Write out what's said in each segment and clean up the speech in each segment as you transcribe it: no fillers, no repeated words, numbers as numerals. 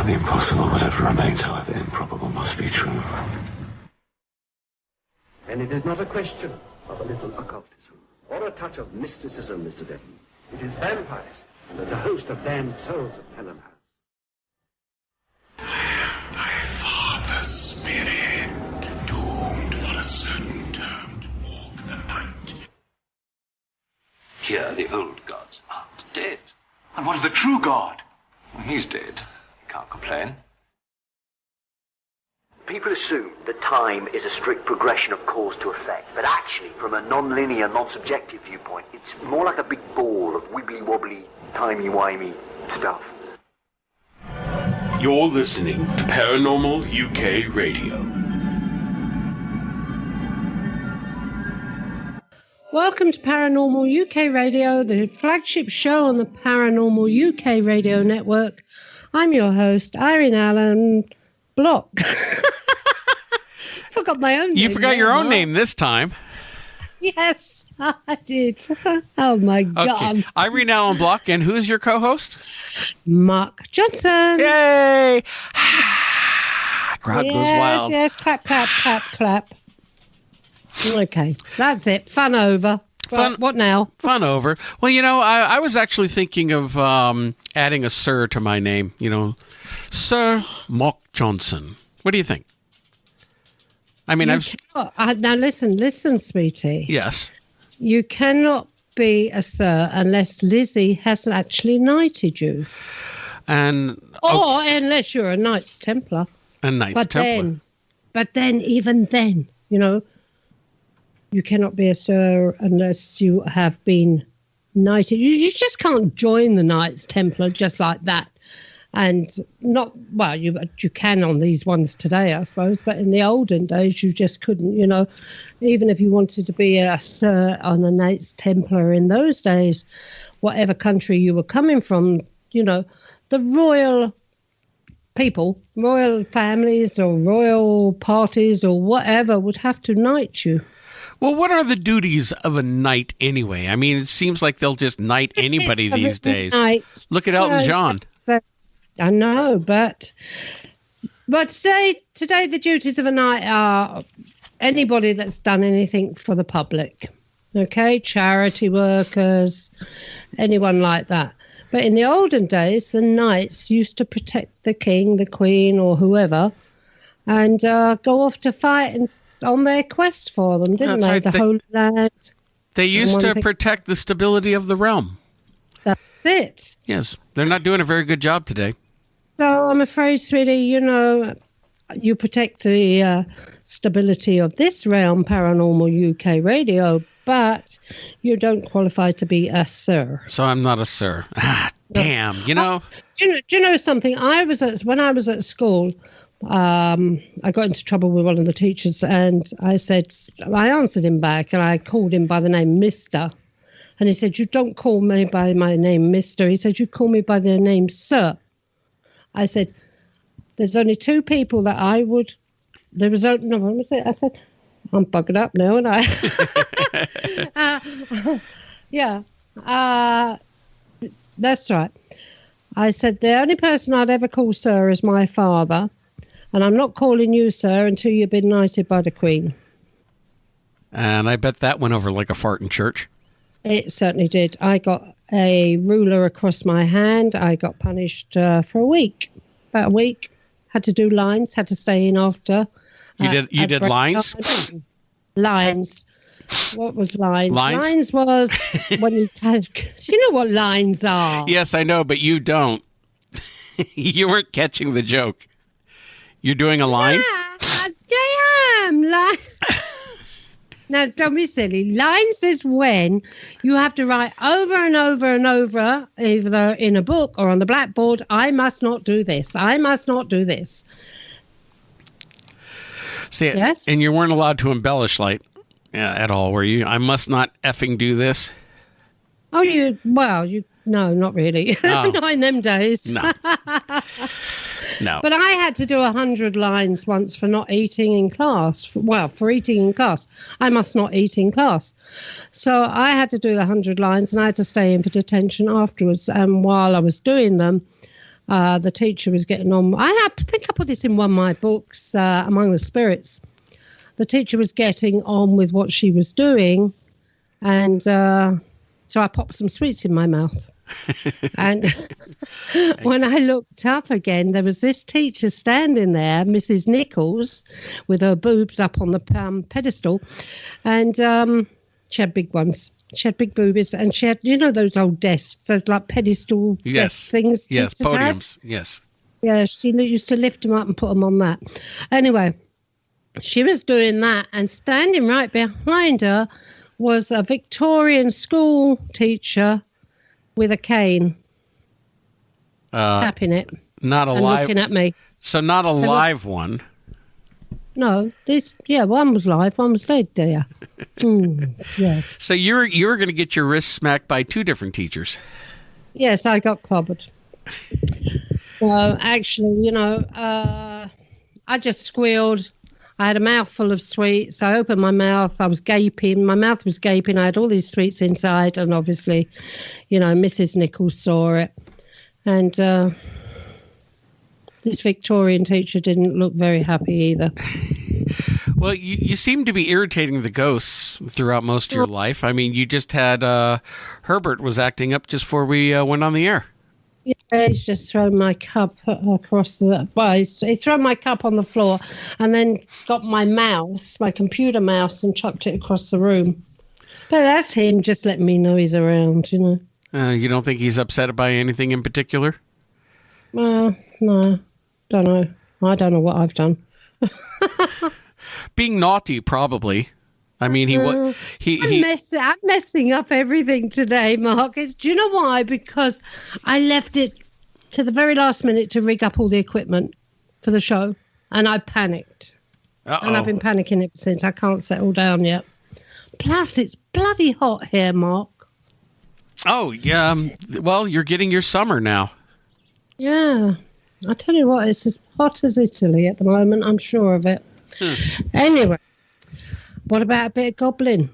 the impossible, whatever remains, however improbable, must be true. And it is not a question of a little occultism or a touch of mysticism, Mr. Devon. It is vampires, and there's a host of damned souls at Pelham House. Thy father's spirit, doomed for a certain term to walk the night. Here, the old gods aren't dead. And what of the true God? Well, he's dead. Can't complain. People assume that time is a strict progression of cause to effect, but actually, from a non-linear, non-subjective viewpoint, it's more like a big ball of wibbly-wobbly, timey-wimey stuff. You're listening to Paranormal UK Radio. Welcome to Paranormal UK Radio, the flagship show on the Paranormal UK Radio network. I'm your host, Irene and Block. Forgot my own name. You forgot your own name this time. Yes, I did. Oh, my God. Okay. Irene and Block, and who's your co-host? Mark Johnson. Yay! Crowd goes wild. Yes, clap, clap, clap, clap. Okay, that's it. Fun over. What now? Fun over. Well, you know, I was actually thinking of adding a sir to my name. You know, Sir Mark Johnson. What do you think? I mean, now listen, sweetie. Yes. You cannot be a sir unless Lizzie has actually knighted you. Or unless you're a Knights Templar. A Knights Templar. But then, even then, you know, you cannot be a sir unless you have been knighted. You just can't join the Knights Templar just like that. And you can on these ones today, I suppose, but in the olden days, you just couldn't, you know, even if you wanted to be a sir on a Knights Templar in those days, whatever country you were coming from, you know, the royal people, royal families or royal parties or whatever would have to knight you. Well, what are the duties of a knight anyway? I mean, it seems like they'll just knight anybody these days. Look at Elton John. I know, but today the duties of a knight are anybody that's done anything for the public, okay? Charity workers, anyone like that. But in the olden days, the knights used to protect the king, the queen, or whoever, and go off to fight and on their quest for them, didn't they? Right. The Holy Land. They used to protect the stability of the realm. That's it. Yes, they're not doing a very good job today. So I'm afraid, sweetie, you know, you protect the stability of this realm, Paranormal UK Radio, but you don't qualify to be a sir. So I'm not a sir. Ah, damn, you know. Do you know something? When I was at school, I got into trouble with one of the teachers, and I answered him back, and I called him by the name Mr. And he said, "You don't call me by my name, Mr. He said, "You call me by the name Sir." I said, "There's only two people that I would." There was no one. I said, "I'm buggered up now, and I." Yeah, that's right. I said, "The only person I'd ever call Sir is my father, and I'm not calling you Sir until you've been knighted by the Queen." And I bet that went over like a fart in church. It certainly did. I got a ruler across my hand. I got punished for about a week. Had to do lines, had to stay in after. You did lines? Lines. What was lines? Lines was when you know what lines are. Yes, I know, but you don't. You weren't catching the joke. You're doing a line? Yeah, I am. Now, don't be silly. Lines is when you have to write over and over and over, either in a book or on the blackboard, "I must not do this. I must not do this." See, yes? And you weren't allowed to embellish at all, were you? "I must not effing do this." Oh, no, not really. Oh. Not in them days. No. No. But I had to do 100 lines once for not eating in class. For eating in class. I must not eat in class. So I had to do 100 lines, and I had to stay in for detention afterwards. And while I was doing them, The teacher was getting on. I think I put this in one of my books, Among the Spirits. The teacher was getting on with what she was doing, and so I popped some sweets in my mouth. And when I looked up again, there was this teacher standing there, Mrs. Nichols, with her boobs up on the pedestal, and she had big ones. She had big boobies, and she had, those old desks, those like pedestal desk things. Yes, podiums. Had. Yes. Yeah, she used to lift them up and put them on that. Anyway, she was doing that, and standing right behind her was a Victorian school teacher with a cane, tapping it. Not a and live. looking at me. So not a live one. No, one was live, one was dead, dear. Yeah. So you were going to get your wrist smacked by two different teachers. Yes, I got clobbered. Well, actually, I just squealed. I had a mouthful of sweets. I opened my mouth. I was gaping. My mouth was gaping. I had all these sweets inside, and obviously, Mrs. Nichols saw it. And this Victorian teacher didn't look very happy either. Well, you seem to be irritating the ghosts throughout most of your life. I mean, you just had Herbert was acting up just before we went on the air. Yeah, he's just thrown my cup across the... Well, he's thrown my cup on the floor and then got my mouse, my computer mouse, and chucked it across the room. But that's him just letting me know he's around, You don't think he's upset by anything in particular? No. Don't know. I don't know what I've done. Being naughty, probably. I mean, I'm messing up everything today, Mark. Do you know why? Because I left it to the very last minute to rig up all the equipment for the show, and I panicked. Uh-oh. And I've been panicking ever since. I can't settle down yet. Plus, it's bloody hot here, Mark. Oh, yeah. Well, you're getting your summer now. Yeah. I tell you what, it's as hot as Italy at the moment. I'm sure of it. Anyway, what about a bit of Goblin?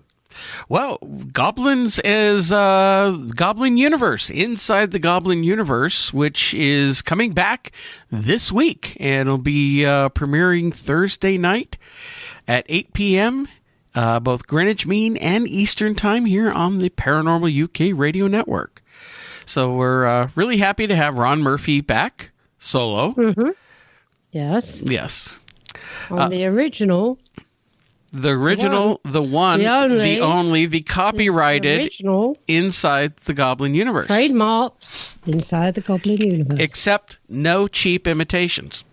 Well, Goblins is Goblin Universe, Inside the Goblin Universe, which is coming back this week. And it'll be premiering Thursday night at 8 p.m., both Greenwich Mean and Eastern Time here on the Paranormal UK Radio Network. So we're really happy to have Ron Murphy back. Solo. Mm-hmm. Yes. On the original. The copyrighted original, Inside the Goblin Universe. Trademarked Inside the Goblin Universe. Except no cheap imitations.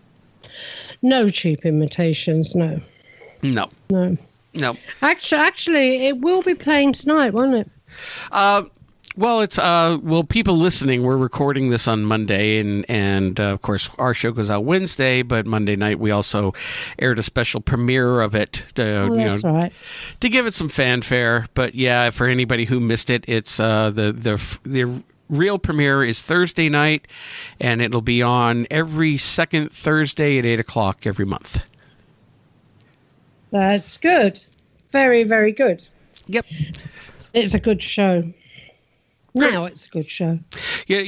No cheap imitations, no. No. Actually, it will be playing tonight, won't it? Well, it's people listening, we're recording this on Monday, and of course our show goes out Wednesday, but Monday night we also aired a special premiere of it that's right, to give it some fanfare. But yeah, for anybody who missed it, it's the real premiere is Thursday night, and it'll be on every second Thursday at 8:00 every month. That's good. Very, very good. Yep. It's a good show. Now it's a good show. Yeah,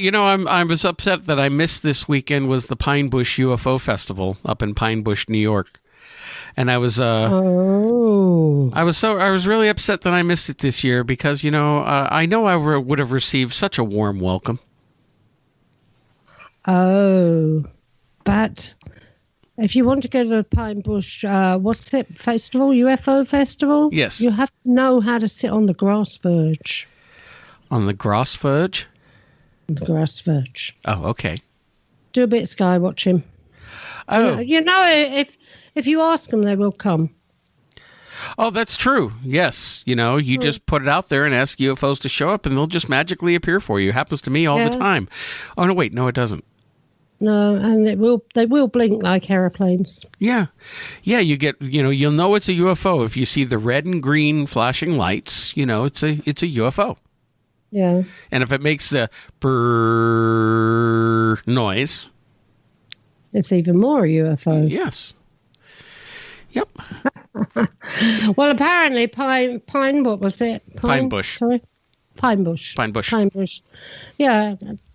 I was upset that I missed this weekend was the Pine Bush UFO Festival up in Pine Bush, New York, and I was I was really upset that I missed it this year because I know I would have received such a warm welcome. Oh, but if you want to go to the Pine Bush, what's it festival? UFO festival? Yes. You have to know how to sit on the grass verge. On the grass verge? The grass verge. Oh, okay. Do a bit of sky watching. Oh. If you ask them, they will come. Oh, that's true. Yes. You just put it out there and ask UFOs to show up and they'll just magically appear for you. It happens to me all the time. Oh, no, wait. No, it doesn't. No, and they will blink like airplanes. Yeah. Yeah, you get, you'll know it's a UFO. If you see the red and green flashing lights, it's a UFO. Yeah. And if it makes the brrrr noise, it's even more a UFO. Yes. Yep. Well, apparently what was it? Pine Bush. Sorry. Pine Bush. Pine Bush. Pine Bush. Yeah.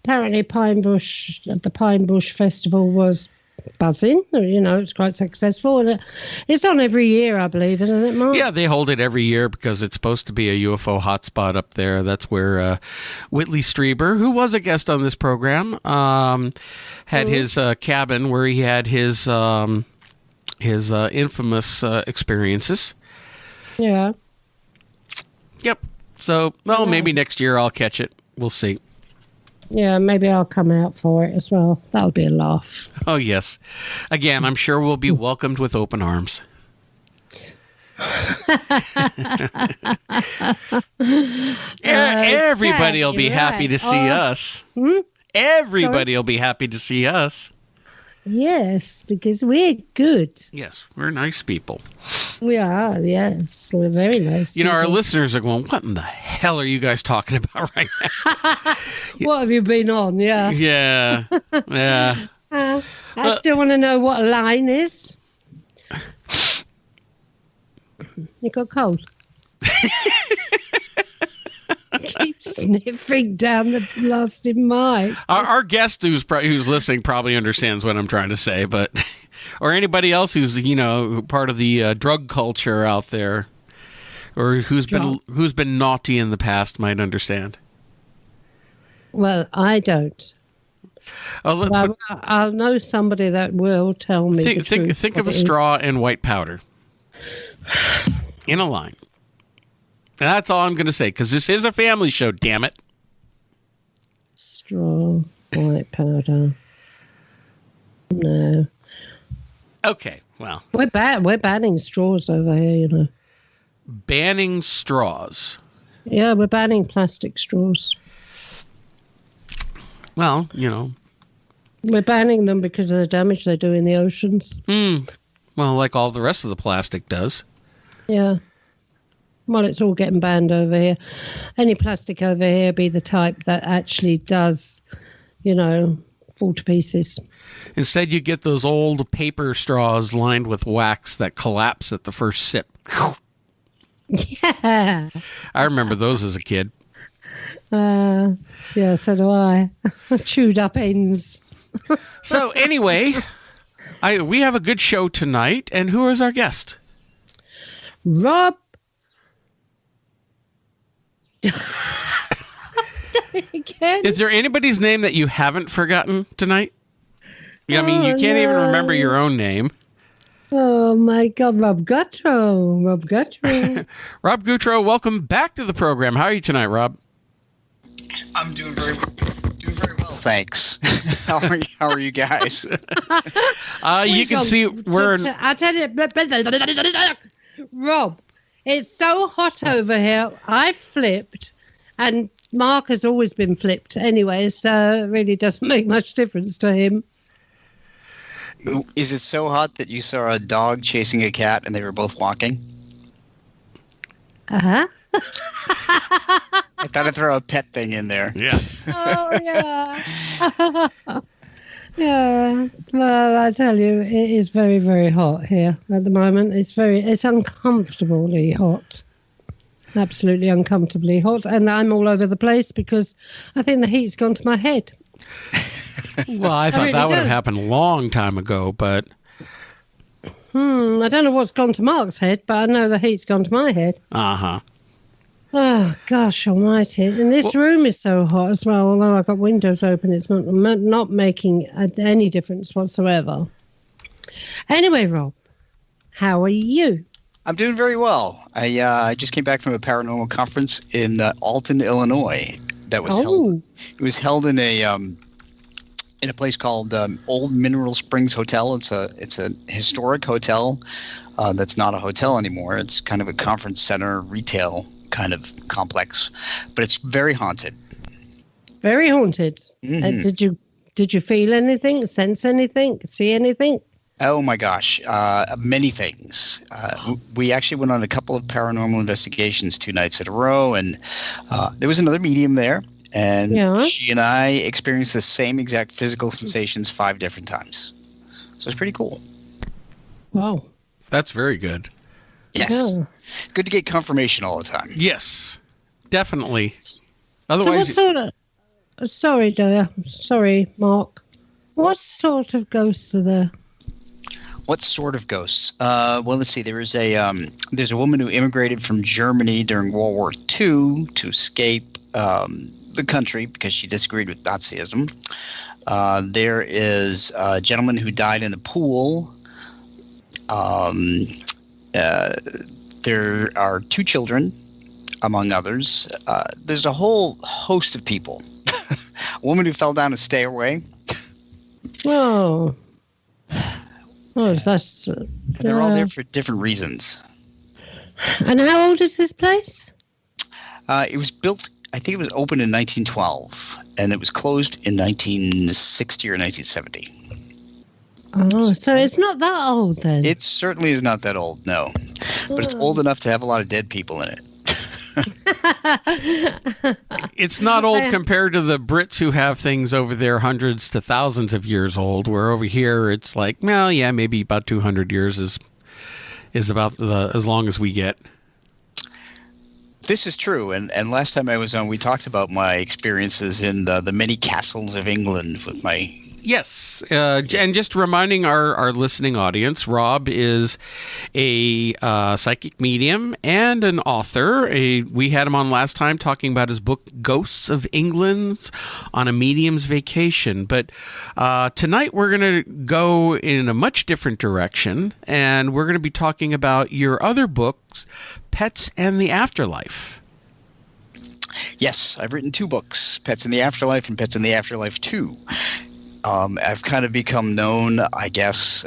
apparently the Pine Bush Festival was buzzing. You know, it's quite successful. And it's on every year, I believe, isn't it, Mark? Yeah, they hold it every year because it's supposed to be a UFO hotspot up there. That's where Whitley Strieber, who was a guest on this program, had his cabin where he had his infamous experiences. Yeah. Yep. So, well, maybe next year I'll catch it. We'll see. Yeah, maybe I'll come out for it as well. That'll be a laugh. Oh, yes. Again, I'm sure we'll be welcomed with open arms. Everybody will be happy to see us. Everybody will be happy to see us. Yes, because we're good. Yes, we're nice people. We are, yes. We're very nice You know, our people. listeners are going, what in the hell are you guys talking about right now? What have you been on? Yeah. Yeah. Yeah. I still want to know what a line is. You got cold? Keep sniffing down the blasted mic. Our guest who's listening probably understands what I'm trying to say, but or anybody else who's part of the drug culture out there, or who's been naughty in the past might understand. Well, I don't. I'll know somebody that will tell me. Think of a straw and white powder in a line. And that's all I'm going to say, because this is a family show, damn it. Straw, white powder. No. Okay, well. We're banning straws over here, you know. Banning straws. Yeah, we're banning plastic straws. Well, you know. We're banning them because of the damage they do in the oceans. Well, like all the rest of the plastic does. Yeah. Well, it's all getting banned over here. Any plastic over here be the type that actually does, fall to pieces. Instead, you get those old paper straws lined with wax that collapse at the first sip. Yeah. I remember those as a kid. Yeah, so do I. Chewed up ends. So anyway, we have a good show tonight. And who is our guest? Rob. Again? Is there anybody's name that you haven't forgotten tonight? I mean, you can't even remember your own name. Oh, my God. Rob Gutro. Rob Gutro, welcome back to the program. How are you tonight, Rob? I'm doing very well, thanks. How are you guys? You can see we're... I'll tell you... Rob, it's so hot over here. I flipped, and Mark has always been flipped anyway, so it really doesn't make much difference to him. Is it so hot that you saw a dog chasing a cat and they were both walking? Uh-huh. I thought I'd throw a pet thing in there. Yes. Oh, yeah. Yeah. Well, I tell you, it is very, very hot here at the moment. It's uncomfortably hot. Absolutely uncomfortably hot. And I'm all over the place because I think the heat's gone to my head. Well, I thought that would have happened a long time ago, but... I don't know what's gone to Mark's head, but I know the heat's gone to my head. Uh-huh. Oh, gosh almighty. And this room is so hot as well, although I've got windows open. It's not making any difference whatsoever. Anyway, Rob, how are you? I'm doing very well. I just came back from a paranormal conference in Alton, Illinois. That was held. It was held in a place called Old Mineral Springs Hotel. It's a historic hotel that's not a hotel anymore. It's kind of a conference center, retail kind of complex, but it's very haunted. Very haunted. Mm-hmm. Did you feel anything, sense anything, see anything? Oh my gosh, many things. We actually went on a couple of paranormal investigations 2 nights in a row, and there was another medium there, and she and I experienced the same exact physical sensations 5 different times. So it's pretty cool. Wow. That's very good. Yes. Yeah. Good to get confirmation all the time. Yes, definitely. Otherwise, so sorry, dear. Sorry, Mark. What sort of ghosts are there? What sort of ghosts? Well, let's see. There's a woman who immigrated from Germany during World War II to escape the country because she disagreed with Nazism. There is a gentleman who died in a pool. There are 2 children, among others. There's a whole host of people. A woman who fell down a stairway. Oh. Oh, that's... They're all there for different reasons. And how old is this place? It was built, I think it was opened in 1912, and it was closed in 1960 or 1970. Oh, so it's not that old then? It certainly is not that old, no. But it's old enough to have a lot of dead people in it. It's not old compared to the Brits who have things over there hundreds to thousands of years old, where over here it's like, well, yeah, maybe about 200 years is about as long as we get. This is true, and last time I was on, we talked about my experiences in the many castles of England with my... Yes, and just reminding our listening audience, Rob is a psychic medium and an author. We had him on last time talking about his book, Ghosts of England on a Medium's Vacation. But tonight we're going to go in a much different direction, and we're going to be talking about your other books, Pets and the Afterlife. Yes, I've written 2 books, Pets in the Afterlife and Pets in the Afterlife 2. I've kind of become known, I guess,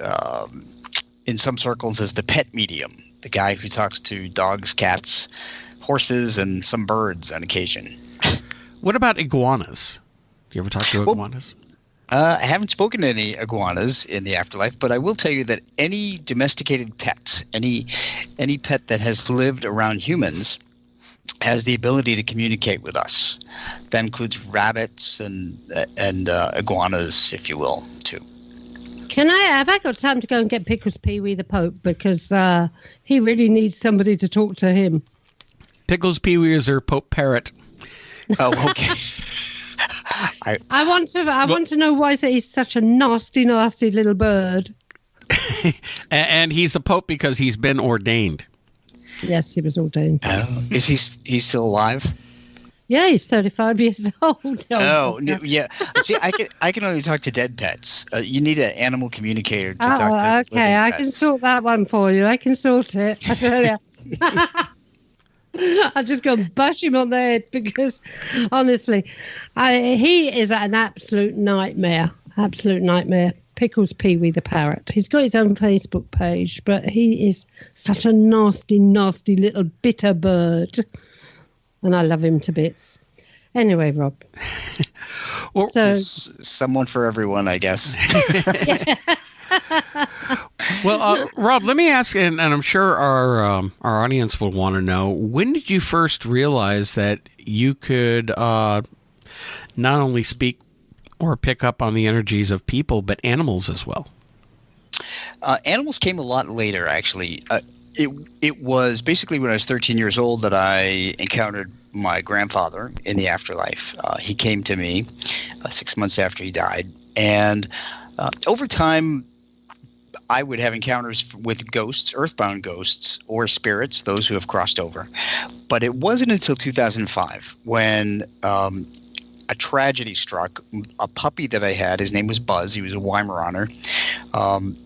in some circles as the pet medium, the guy who talks to dogs, cats, horses, and some birds on occasion. What about iguanas? Do you ever talk to iguanas? I haven't spoken to any iguanas in the afterlife, but I will tell you that any domesticated pet, any pet that has lived around humans, has the ability to communicate with us. That includes rabbits and iguanas, if you will, too. Have I got time to go and get Pickles Peewee the Pope? Because he really needs somebody to talk to him. Pickles Peewee is their Pope parrot. Oh, okay. I want to know why he's such a nasty, nasty little bird. And he's a pope because he's been ordained. Yes, he was ordained. Is he still alive? Yeah, he's 35 years old. Oh, no, yeah. See, I can only talk to dead pets. You need an animal communicator to talk to. Okay, I can sort that one for you. I can sort it. I tell you. I just go and bash him on the head because, honestly, he is an absolute nightmare. Absolute nightmare. Pickles Peewee the parrot. He's got his own Facebook page, but he is such a nasty, nasty little bitter bird. And I love him to bits. Anyway, Rob. Well, so, someone for everyone, I guess. Well, Rob, let me ask, and I'm sure our audience will want to know, when did you first realize that you could not only speak or pick up on the energies of people, but animals as well? Animals came a lot later, actually. It was basically when I was 13 years old that I encountered my grandfather in the afterlife. He came to me 6 months after he died. And over time, I would have encounters with ghosts, earthbound ghosts, or spirits, those who have crossed over. But it wasn't until 2005 when a tragedy struck. A puppy that I had, his name was Buzz. He was a Weimaraner.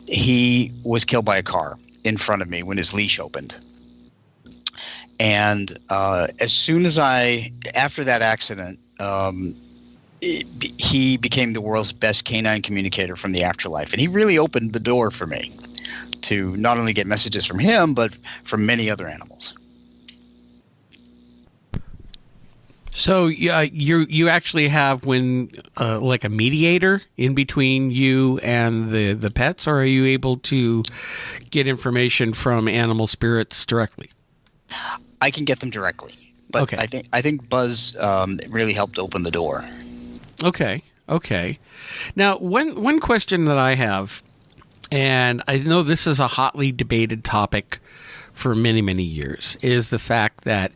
He was killed by a car in front of me when his leash opened. And as soon as after that accident, he became the world's best canine communicator from the afterlife. And he really opened the door for me to not only get messages from him, but from many other animals. So you actually have like a mediator in between you and the pets, or are you able to get information from animal spirits directly? I can get them directly, but okay. I think Buzz really helped open the door. Okay. Now, one question that I have, and I know this is a hotly debated topic for many, many years, is the fact that,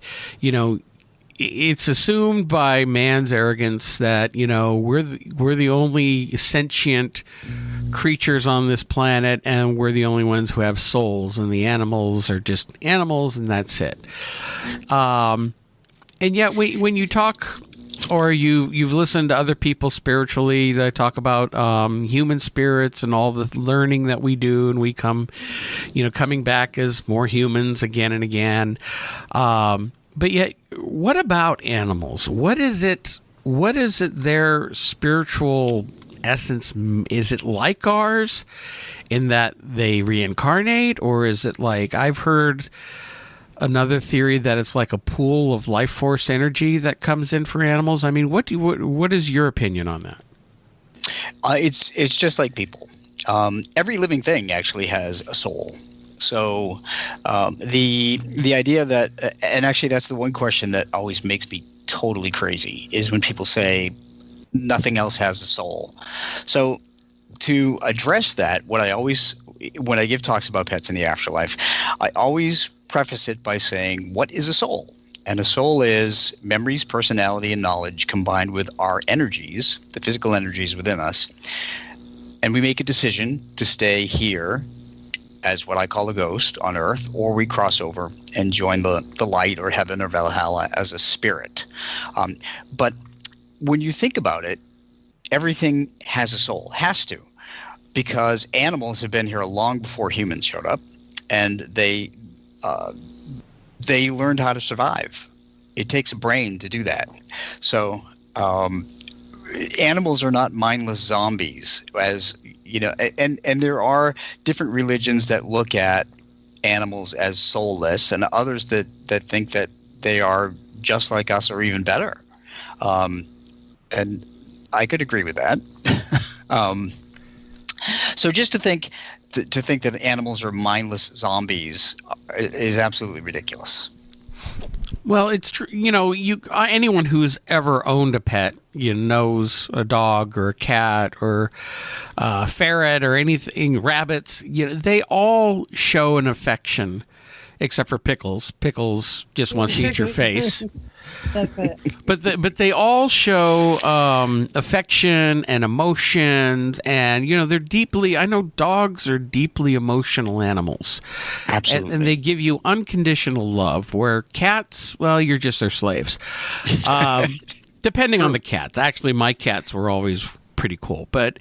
it's assumed by man's arrogance that, you know, we're the only sentient creatures on this planet, and we're the only ones who have souls, and the animals are just animals, and that's it. And yet, when you talk, or you've listened to other people spiritually that talk about human spirits and all the learning that we do, and we coming back as more humans again and again. But yet, what about animals? What is it their spiritual essence? Is it like ours in that they reincarnate, or is it like, I've heard another theory that it's like a pool of life force energy that comes in for animals? I mean, what is your opinion on that? It's just like people. Every living thing actually has a soul. So the idea that, and actually that's the one question that always makes me totally crazy, is when people say nothing else has a soul. So to address that, when I give talks about pets in the afterlife, I always preface it by saying, what is a soul? And a soul is memories, personality, and knowledge combined with our energies, the physical energies within us. And we make a decision to stay here as what I call a ghost on Earth, or we cross over and join the light or heaven or Valhalla as a spirit. But when you think about it, everything has a soul, has to, because animals have been here long before humans showed up, and they learned how to survive. It takes a brain to do that. So animals are not mindless zombies, as you know, and there are different religions that look at animals as soulless, and others that think that they are just like us or even better. And I could agree with that. So just to think that animals are mindless zombies is absolutely ridiculous. Well, it's true. You know, anyone who's ever owned a pet, knows a dog or a cat or a ferret or anything, rabbits. They all show an affection, except for Pickles. Pickles just wants to eat your face. That's it. But they all show affection and emotions, and they're deeply. I know dogs are deeply emotional animals. Absolutely, and they give you unconditional love. Where cats, well, you're just their slaves. Depending on the cats. Actually, my cats were always pretty cool, but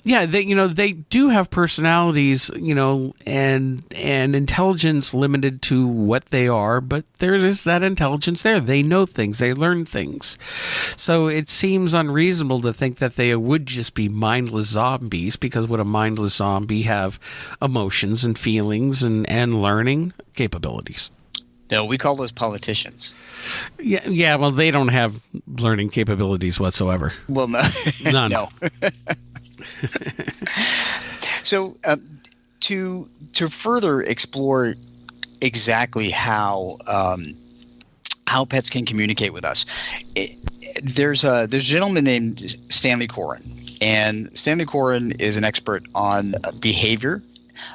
yeah, they do have personalities, and intelligence limited to what they are, but there is that intelligence there. They know things, they learn things. So it seems unreasonable to think that they would just be mindless zombies, because would a mindless zombie have emotions and feelings and learning capabilities? No, we call those politicians. Yeah. Well, they don't have learning capabilities whatsoever. Well, no, none. No. So, to further explore exactly how pets can communicate with us, there's a gentleman named Stanley Coren, and Stanley Coren is an expert on behavior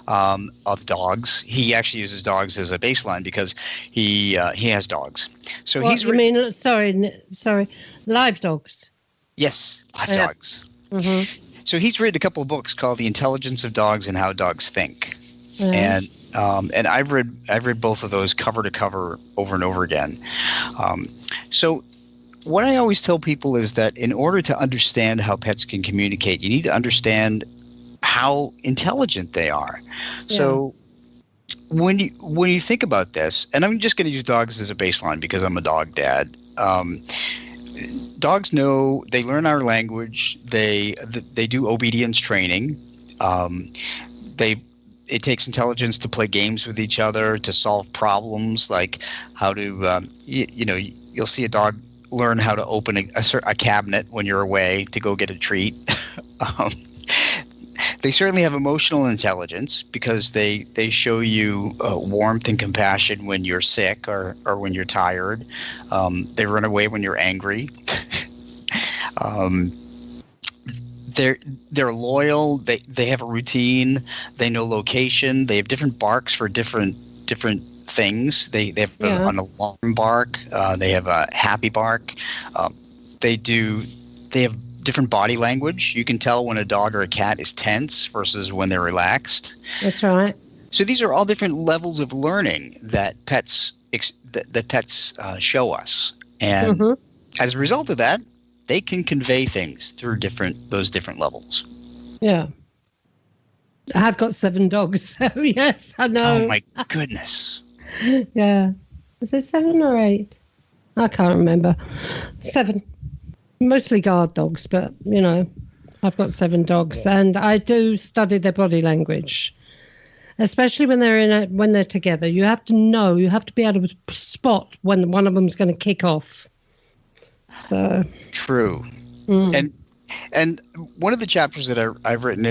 of dogs. He actually uses dogs as a baseline because he has dogs. So sorry, live dogs? Yes, live dogs. Mm-hmm. So he's written a couple of books called The Intelligence of Dogs and How Dogs Think. Mm-hmm. And I've read both of those cover to cover over and over again. So what I always tell people is that in order to understand how pets can communicate, you need to understand how intelligent they are. Yeah. So when you think about this, and I'm just going to use dogs as a baseline because I'm a dog dad. Dogs know, they learn our language. They do obedience training. It takes intelligence to play games with each other, to solve problems, like how to you'll see a dog learn how to open a cabinet when you're away to go get a treat. They certainly have emotional intelligence because they show you warmth and compassion when you're sick or when you're tired. They run away when you're angry. They're loyal. They have a routine. They know location. They have different barks for different things. They have an alarm bark. They have a happy bark. They have different body language. You can tell when a dog or a cat is tense versus when they're relaxed. That's right. So these are all different levels of learning that pets show us, and as a result of that, they can convey things through those different levels. Yeah. I have got 7 dogs, so yes, I know. Oh my goodness. Yeah. Is it 7 or 8? I can't remember. 7. Mostly guard dogs, but, I've got 7 dogs, and I do study their body language, especially when they're together. You have to be able to spot when one of them's going to kick off. So true. And one of the chapters that I've written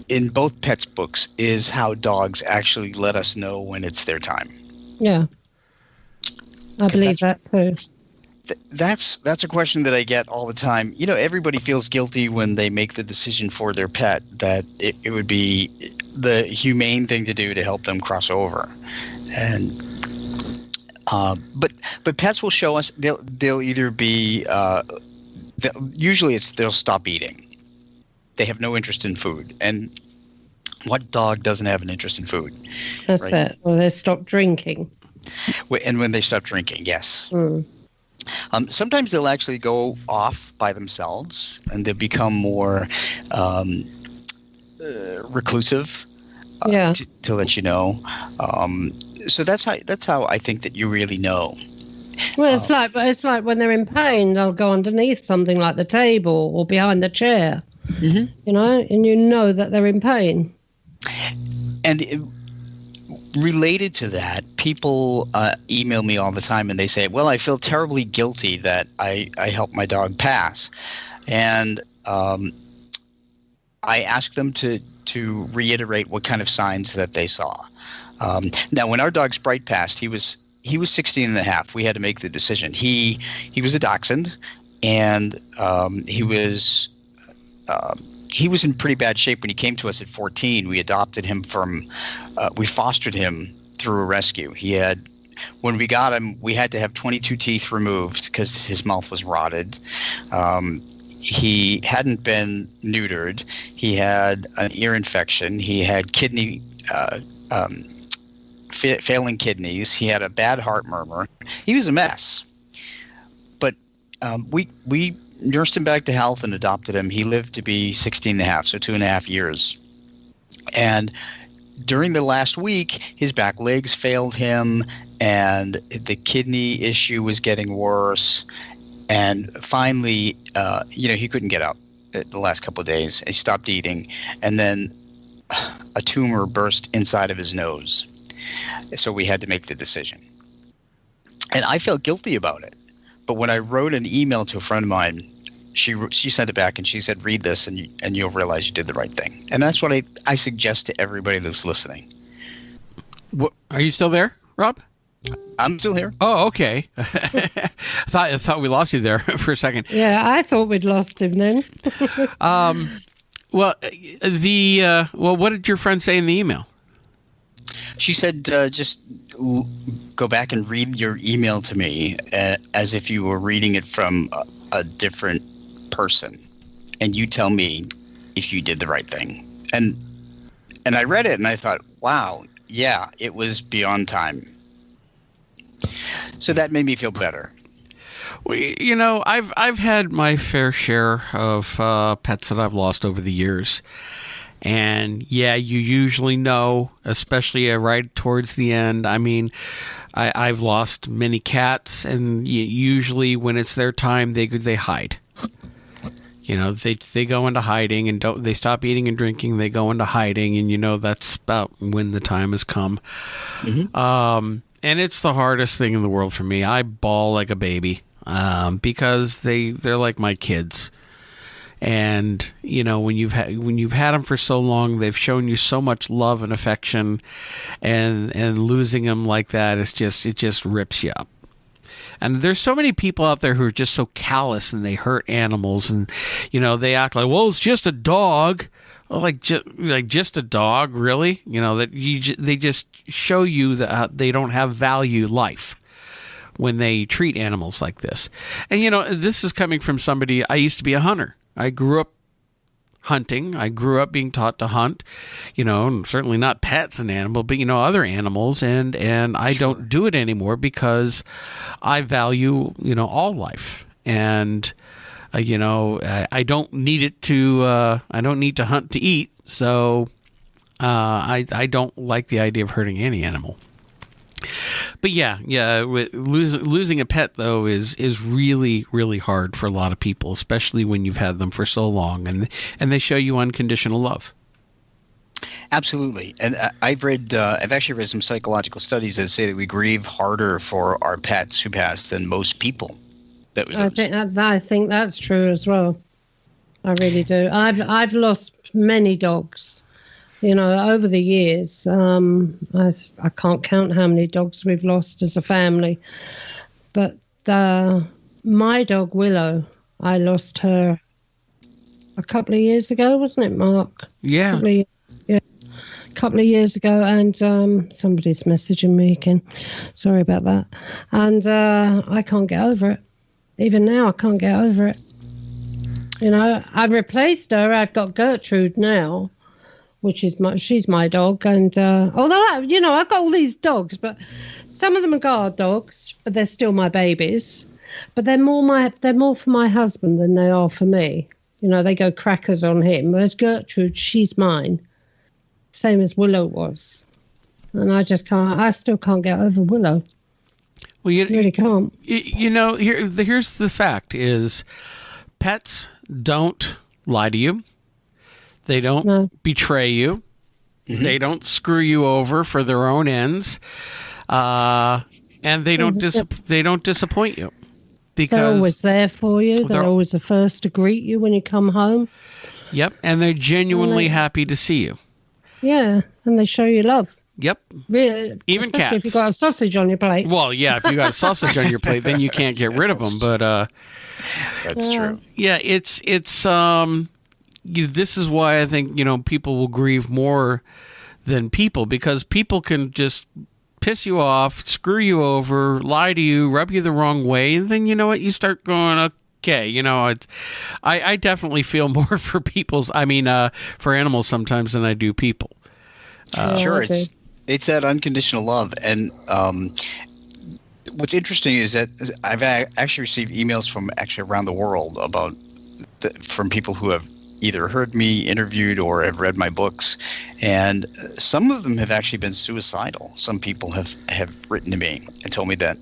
in both pets books is how dogs actually let us know when it's their time. Yeah, I believe that too. That's a question that I get all the time. Everybody feels guilty when they make the decision for their pet that it would be the humane thing to do to help them cross over, and but pets will show us they'll either be usually they'll stop eating. They have no interest in food, and what dog doesn't have an interest in food? That's right? It. Well, they stop drinking. And when they stop drinking, yes. Sometimes they'll actually go off by themselves, and they become more reclusive. To let you know. So that's how I think that you really know. Well, it's like when they're in pain, they'll go underneath something like the table or behind the chair. And that they're in pain. And related to that, people email me all the time and they say, well, I feel terribly guilty that I helped my dog pass. And I ask them to reiterate what kind of signs that they saw. Now, when our dog Sprite passed, he was 16 and a half. We had to make the decision. He was a dachshund, and he was in pretty bad shape when he came to us at 14. We adopted him we fostered him through a rescue. When we got him, we had to have 22 teeth removed because his mouth was rotted. He hadn't been neutered. He had an ear infection. He had kidney failing kidneys. He had a bad heart murmur. He was a mess. But we nursed him back to health and adopted him. He lived to be 16 and a half, so 2.5 years. And during the last week, his back legs failed him, and the kidney issue was getting worse. And finally, he couldn't get up the last couple of days. He stopped eating, and then a tumor burst inside of his nose. So we had to make the decision. And I felt guilty about it. But when I wrote an email to a friend of mine, she sent it back and she said, read this and you'll realize you did the right thing. And that's what I suggest to everybody that's listening. What, are you still there, Rob? I'm still here. Oh, okay. I thought we lost you there for a second. Yeah, I thought we'd lost him then. Well, what did your friend say in the email? She said, just go back and read your email to me as if you were reading it from a different person, and you tell me if you did the right thing. And I read it and I thought, wow, yeah, it was beyond time. So that made me feel better. Well, I've had my fair share of pets that I've lost over the years. And yeah, you usually know, especially right towards the end. I mean, I've lost many cats, and usually when it's their time, they hide. They go into hiding, and they stop eating and drinking. They go into hiding, and that's about when the time has come. Mm-hmm. And it's the hardest thing in the world for me. I bawl like a baby because they're like my kids. And when you've had them for so long, they've shown you so much love and affection, and losing them like that it just rips you up. And there's so many people out there who are just so callous, and they hurt animals, and they act like, well, it's just a dog. like just a dog, really? You know, that they just show you that they don't have value life when they treat animals like this. And, you know, this is coming from somebody. I used to be a hunter. I grew up hunting. I grew up being taught to hunt, you know, and certainly not pets and animals, but, you know, other animals. And I don't do it anymore because I value, you know, all life. And, you know, I don't need it to, I don't need to hunt to eat. So I don't like the idea of hurting any animal. But yeah, losing a pet though is really, really hard for a lot of people, especially when you've had them for so long, and they show you unconditional love. Absolutely, and I've actually read some psychological studies that say that we grieve harder for our pets who pass than most people that we lose. I think that's true as well. I really do. I've lost many dogs. You know, over the years, I can't count how many dogs we've lost as a family. But my dog, Willow, I lost her a couple of years ago, wasn't it, Mark? Yeah. A couple of years ago, and somebody's messaging me again. Sorry about that. And I can't get over it. Even now, I can't get over it. You know, I've replaced her. I've got Gertrude now, which is she's my dog. And although, I've got all these dogs, but some of them are guard dogs, but they're still my babies. But they're more for my husband than they are for me. You know, they go crackers on him. Whereas Gertrude, she's mine. Same as Willow was. And I still can't get over Willow. Well, you really can't. You know, here's the fact is pets don't lie to you. They don't betray you. Mm-hmm. They don't screw you over for their own ends, and they don't disappoint you because they're always there for you. They're always the first to greet you when you come home. Yep, and they're genuinely happy to see you. Yeah, and they show you love. Yep. Really, even cats. If you've got a sausage on your plate. Well, yeah, if you got a sausage on your plate, then you can't get rid of them. But that's true. Yeah, it's this is why I think, you know, people will grieve more than people, because people can just piss you off, screw you over, lie to you, rub you the wrong way, and then, you know what, you start going, okay, you know, I definitely feel more for for animals sometimes than I do people. Sure, it's that unconditional love. And what's interesting is that I've actually received emails from around the world from people who have either heard me interviewed or have read my books, and some of them have actually been suicidal. Some people have written to me and told me that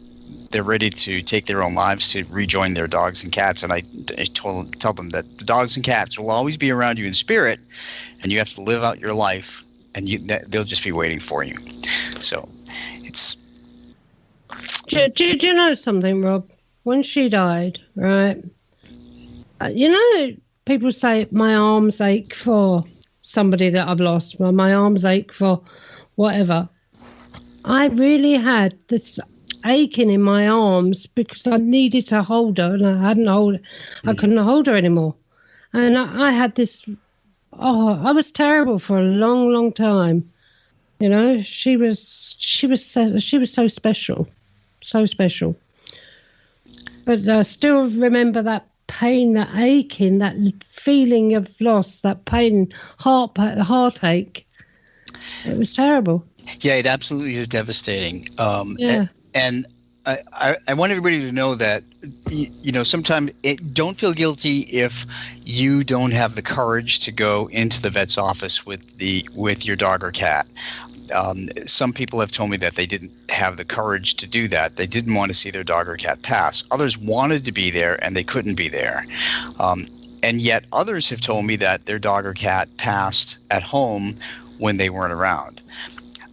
they're ready to take their own lives to rejoin their dogs and cats, and I tell them that the dogs and cats will always be around you in spirit, and you have to live out your life, and they'll just be waiting for you. So it's... Do you know something, Rob? When she died, right, you know, people say my arms ache for somebody that I've lost. Well, my arms ache for whatever. I really had this aching in my arms because I needed to hold her, and I couldn't hold her anymore. And I had this. I was terrible for a long, long time. You know, she was so special, so special. But I still remember that pain, that aching, that feeling of loss, that pain, heartache. It was terrible. Yeah, it absolutely is devastating. Yeah. And I want everybody to know that, you know, sometimes don't feel guilty if you don't have the courage to go into the vet's office with your dog or cat. Some people have told me that they didn't have the courage to do that. They didn't want to see their dog or cat pass. Others wanted to be there and they couldn't be there. And yet others have told me that their dog or cat passed at home when they weren't around.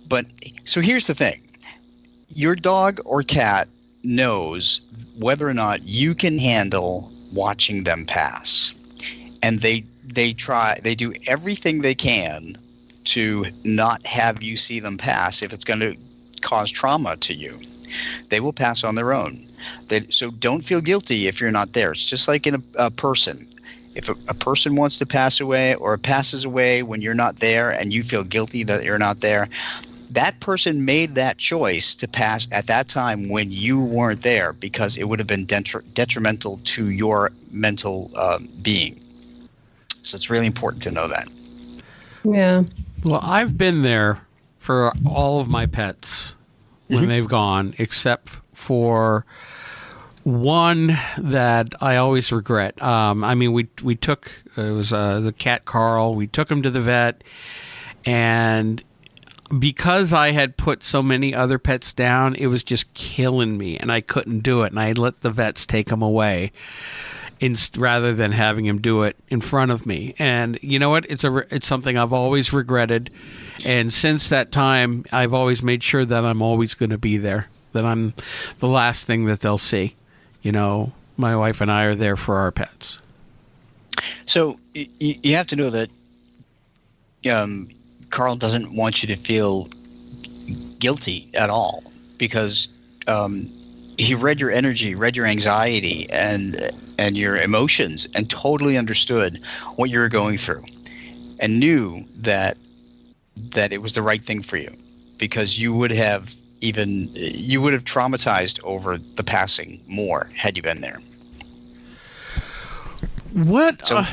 But so here's the thing. Your dog or cat knows whether or not you can handle watching them pass. And they do everything they can to not have you see them pass if it's going to cause trauma to you. They will pass on their own. So don't feel guilty if you're not there. It's just like in a person. If a person wants to pass away or passes away when you're not there and you feel guilty that you're not there, that person made that choice to pass at that time when you weren't there because it would have been detrimental to your mental being. So it's really important to know that. Yeah. Well, I've been there for all of my pets when they've gone, except for one that I always regret. I mean, we took, it was the cat Carl, we took him to the vet, and because I had put so many other pets down, it was just killing me, and I couldn't do it, and I let the vets take him away rather than having him do it in front of me. And you know what? It's something I've always regretted, and since that time, I've always made sure that I'm always going to be there, that I'm the last thing that they'll see. You know, my wife and I are there for our pets. So you have to know that Carl doesn't want you to feel guilty at all because he read your energy, read your anxiety and your emotions and totally understood what you were going through and knew that it was the right thing for you because you would have traumatized over the passing more had you been there. What? So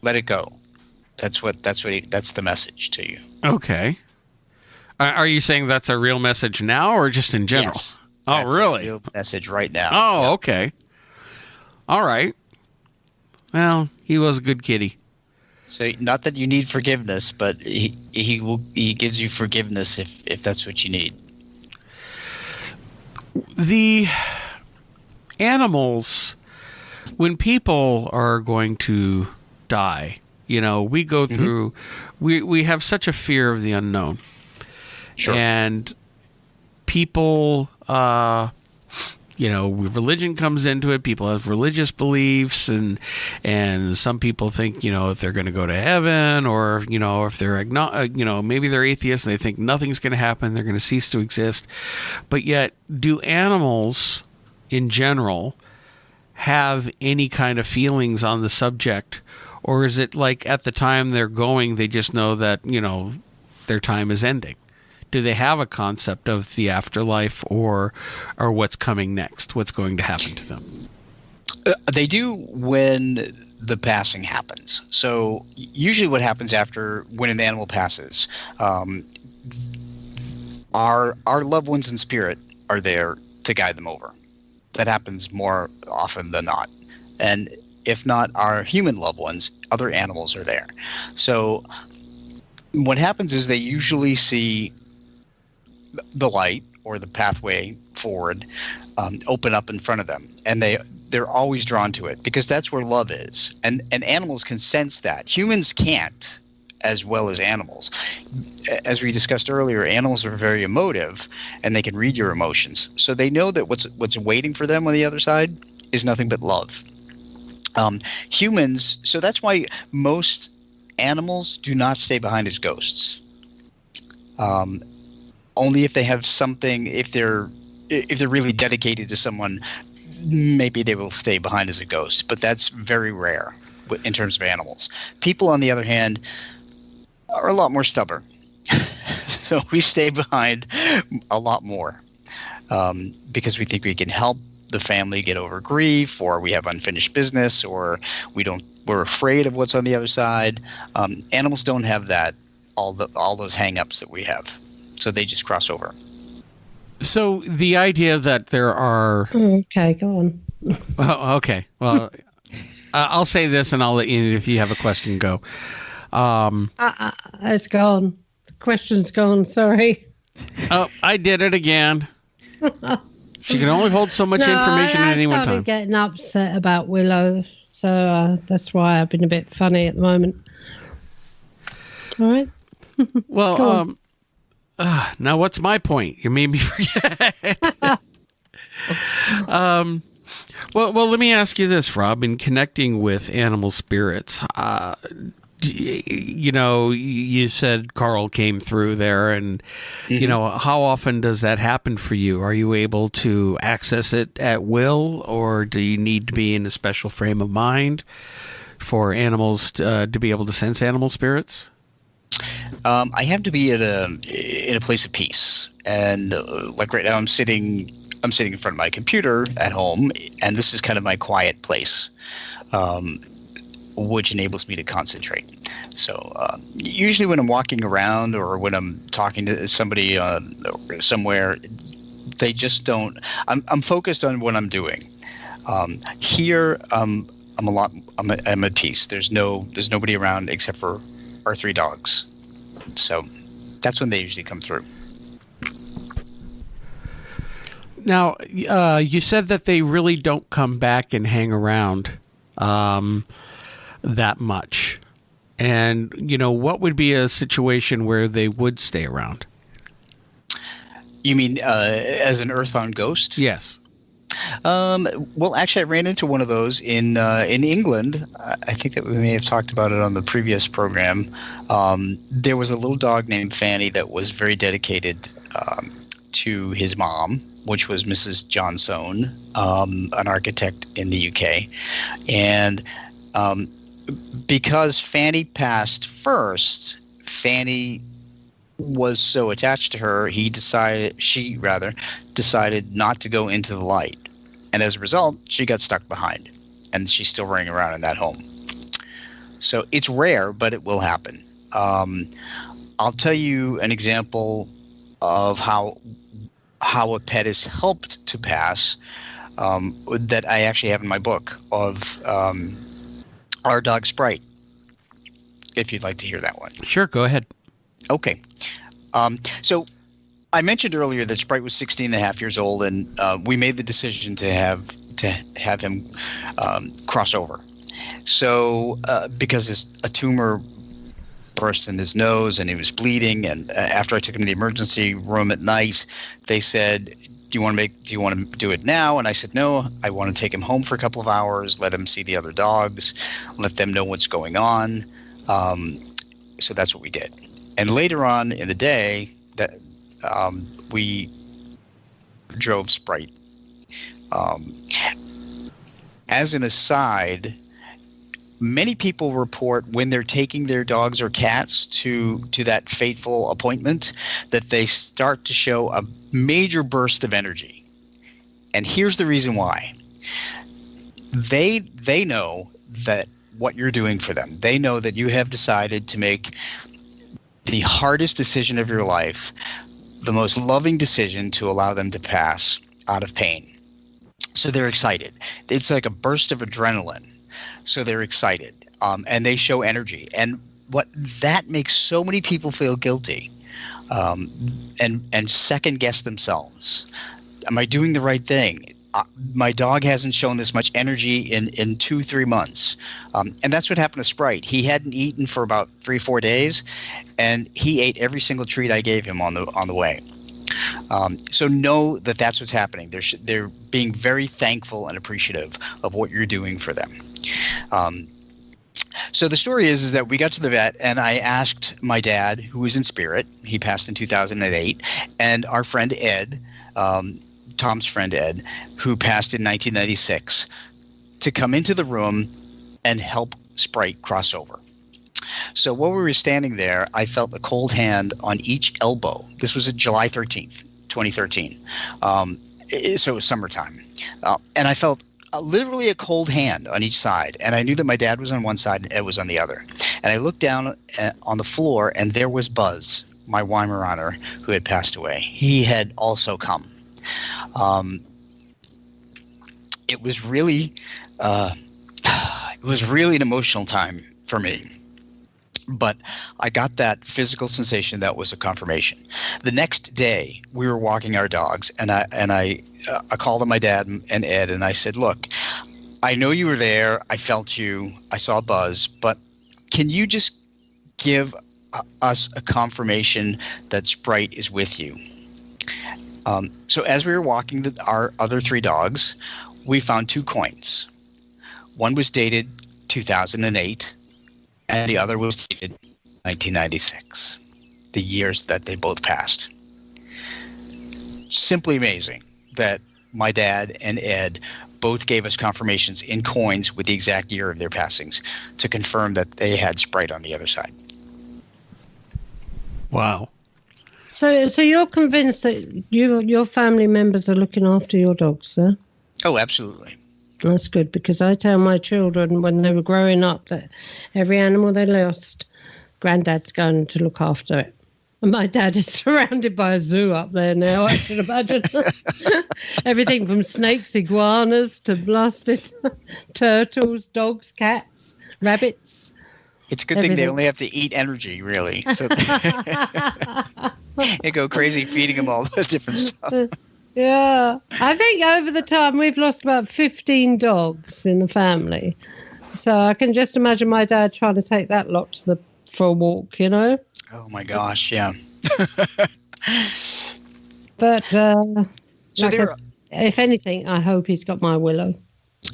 let it go. That's the message to you. Okay. Are you saying that's a real message now or just in general? Yes. Oh, That's really? A real message right now. Oh, Yep. Okay. All right. Well, he was a good kitty. So not that you need forgiveness, but he gives you forgiveness if that's what you need. The animals, when people are going to die, you know, we go through, we have such a fear of the unknown. Sure. And people, you know, religion comes into it. People have religious beliefs, and some people think, you know, if they're going to go to heaven, or you know, if they're you know, maybe they're atheists and they think nothing's going to happen, they're going to cease to exist. But yet, do animals, in general, have any kind of feelings on the subject, or is it like at the time they're going, they just know that, you know, their time is ending? Do they have a concept of the afterlife or what's coming next? What's going to happen to them? They do when the passing happens. So usually what happens when an animal passes, our loved ones in spirit are there to guide them over. That happens more often than not. And if not our human loved ones, other animals are there. So what happens is they usually see the light or the pathway forward open up in front of them, and they're always drawn to it because that's where love is, and animals can sense that. Humans can't as well as animals. As we discussed earlier, animals are very emotive and they can read your emotions, so they know that what's waiting for them on the other side is nothing but love. Humans, so that's why most animals do not stay behind as ghosts. Only if they have something, if they're really dedicated to someone, maybe they will stay behind as a ghost. But that's very rare in terms of animals. People, on the other hand, are a lot more stubborn. So we stay behind a lot more because we think we can help the family get over grief, or we have unfinished business, or we're afraid of what's on the other side. Animals don't have that, all those hang-ups that we have. So they just cross over. So the idea that there are... Okay, go on. Oh, okay. Well, I'll say this and I'll let you, if you have a question, go. It's gone. The question's gone, sorry. Oh, I did it again. She can only hold so much information at any one time. I started getting upset about Willow, so that's why I've been a bit funny at the moment. All right. Well, now what's my point? You made me forget. Well, let me ask you this, Rob. In connecting with animal spirits, you know, you said Carl came through there, and you know, how often does that happen for you? Are you able to access it at will, or do you need to be in a special frame of mind for animals to be able to sense animal spirits? I have to be in a place of peace, and like right now, I'm sitting in front of my computer at home, and this is kind of my quiet place, which enables me to concentrate. So usually when I'm walking around or when I'm talking to somebody somewhere, they just don't. I'm focused on what I'm doing. Here, I'm at peace. There's nobody around except for our 3 dogs. So that's when they usually come through. Now, you said that they really don't come back and hang around that much. And, what would be a situation where they would stay around? You mean as an Earthbound ghost? Yes. Well, actually, I ran into one of those in England. I think that we may have talked about it on the previous program. There was a little dog named Fanny that was very dedicated to his mom, which was Mrs. Johnson, an architect in the UK. And because Fanny passed first, Fanny was so attached to her, she decided not to go into the light. And as a result, she got stuck behind, and she's still running around in that home. So it's rare, but it will happen. I'll tell you an example of how a pet is helped to pass that I actually have in my book of our dog Sprite, if you'd like to hear that one. Sure, go ahead. Okay. So I mentioned earlier that Sprite was 16 and a half years old, and we made the decision to have him cross over. So because a tumor burst in his nose and he was bleeding, and after I took him to the emergency room at night, they said, do you want to do it now? And I said, no, I want to take him home for a couple of hours, let him see the other dogs, let them know what's going on. So that's what we did. And later on in the day, that we drove Sprite. As an aside, many people report when they're taking their dogs or cats to that fateful appointment that they start to show a major burst of energy. And here's the reason why. They know that what you're doing for them. They know that you have decided to make the hardest decision of your life, the most loving decision to allow them to pass out of pain. So they're excited. It's like a burst of adrenaline. So they're excited, and they show energy. And what that makes so many people feel guilty, and second guess themselves. Am I doing the right thing? My dog hasn't shown this much energy in 2-3 months. And that's what happened to Sprite. He hadn't eaten for about 3-4 days, and he ate every single treat I gave him on the way. So know that that's what's happening. They're being very thankful and appreciative of what you're doing for them. So the story is that we got to the vet, and I asked my dad, who was in spirit, he passed in 2008, and our friend Ed, Tom's friend Ed, who passed in 1996, to come into the room and help Sprite cross over. So while we were standing there, I felt a cold hand on each elbow. This was July 13th, 2013. So it was summertime. And I felt literally a cold hand on each side. And I knew that my dad was on one side and Ed was on the other. And I looked down on the floor, and there was Buzz, my Weimaraner, who had passed away. He had also come. It was really an emotional time for me. But I got that physical sensation that was a confirmation. The next day, we were walking our dogs, and I called on my dad and Ed, and I said, "Look, I know you were there. I felt you. I saw Buzz, but can you just give us a confirmation that Sprite is with you?" So as we were walking our other 3 dogs, we found 2 coins. One was dated 2008. And the other was dated 1996, the years that they both passed. Simply amazing that my dad and Ed both gave us confirmations in coins with the exact year of their passings to confirm that they had Sprite on the other side. Wow. So you're convinced that your family members are looking after your dogs, sir? Oh, absolutely. That's good, because I tell my children when they were growing up that every animal they lost, Granddad's going to look after it. And my dad is surrounded by a zoo up there now, I can imagine. Everything from snakes, iguanas, to blasted turtles, dogs, cats, rabbits. It's a good thing they only have to eat energy, really. So they go crazy feeding them all the different stuff. Yeah. I think over the time we've lost about 15 dogs in the family. So I can just imagine my dad trying to take that lot for a walk, you know? Oh, my gosh, yeah. But if anything, I hope he's got my Willow.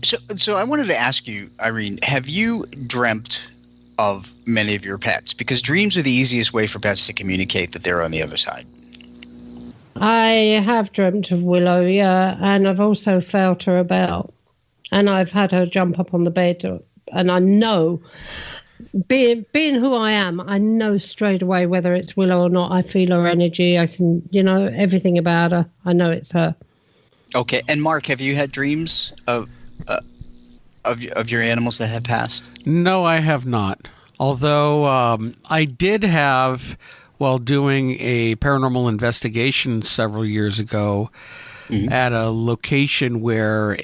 So I wanted to ask you, Irene, have you dreamt of many of your pets? Because dreams are the easiest way for pets to communicate that they're on the other side. I have dreamt of Willow, yeah, and I've also felt her about. And I've had her jump up on the bed, and I know, being who I am, I know straight away whether it's Willow or not. I feel her energy. I can, everything about her. I know it's her. Okay, and Mark, have you had dreams of your animals that have passed? No, I have not. Although I did have, while doing a paranormal investigation several years ago, at a location where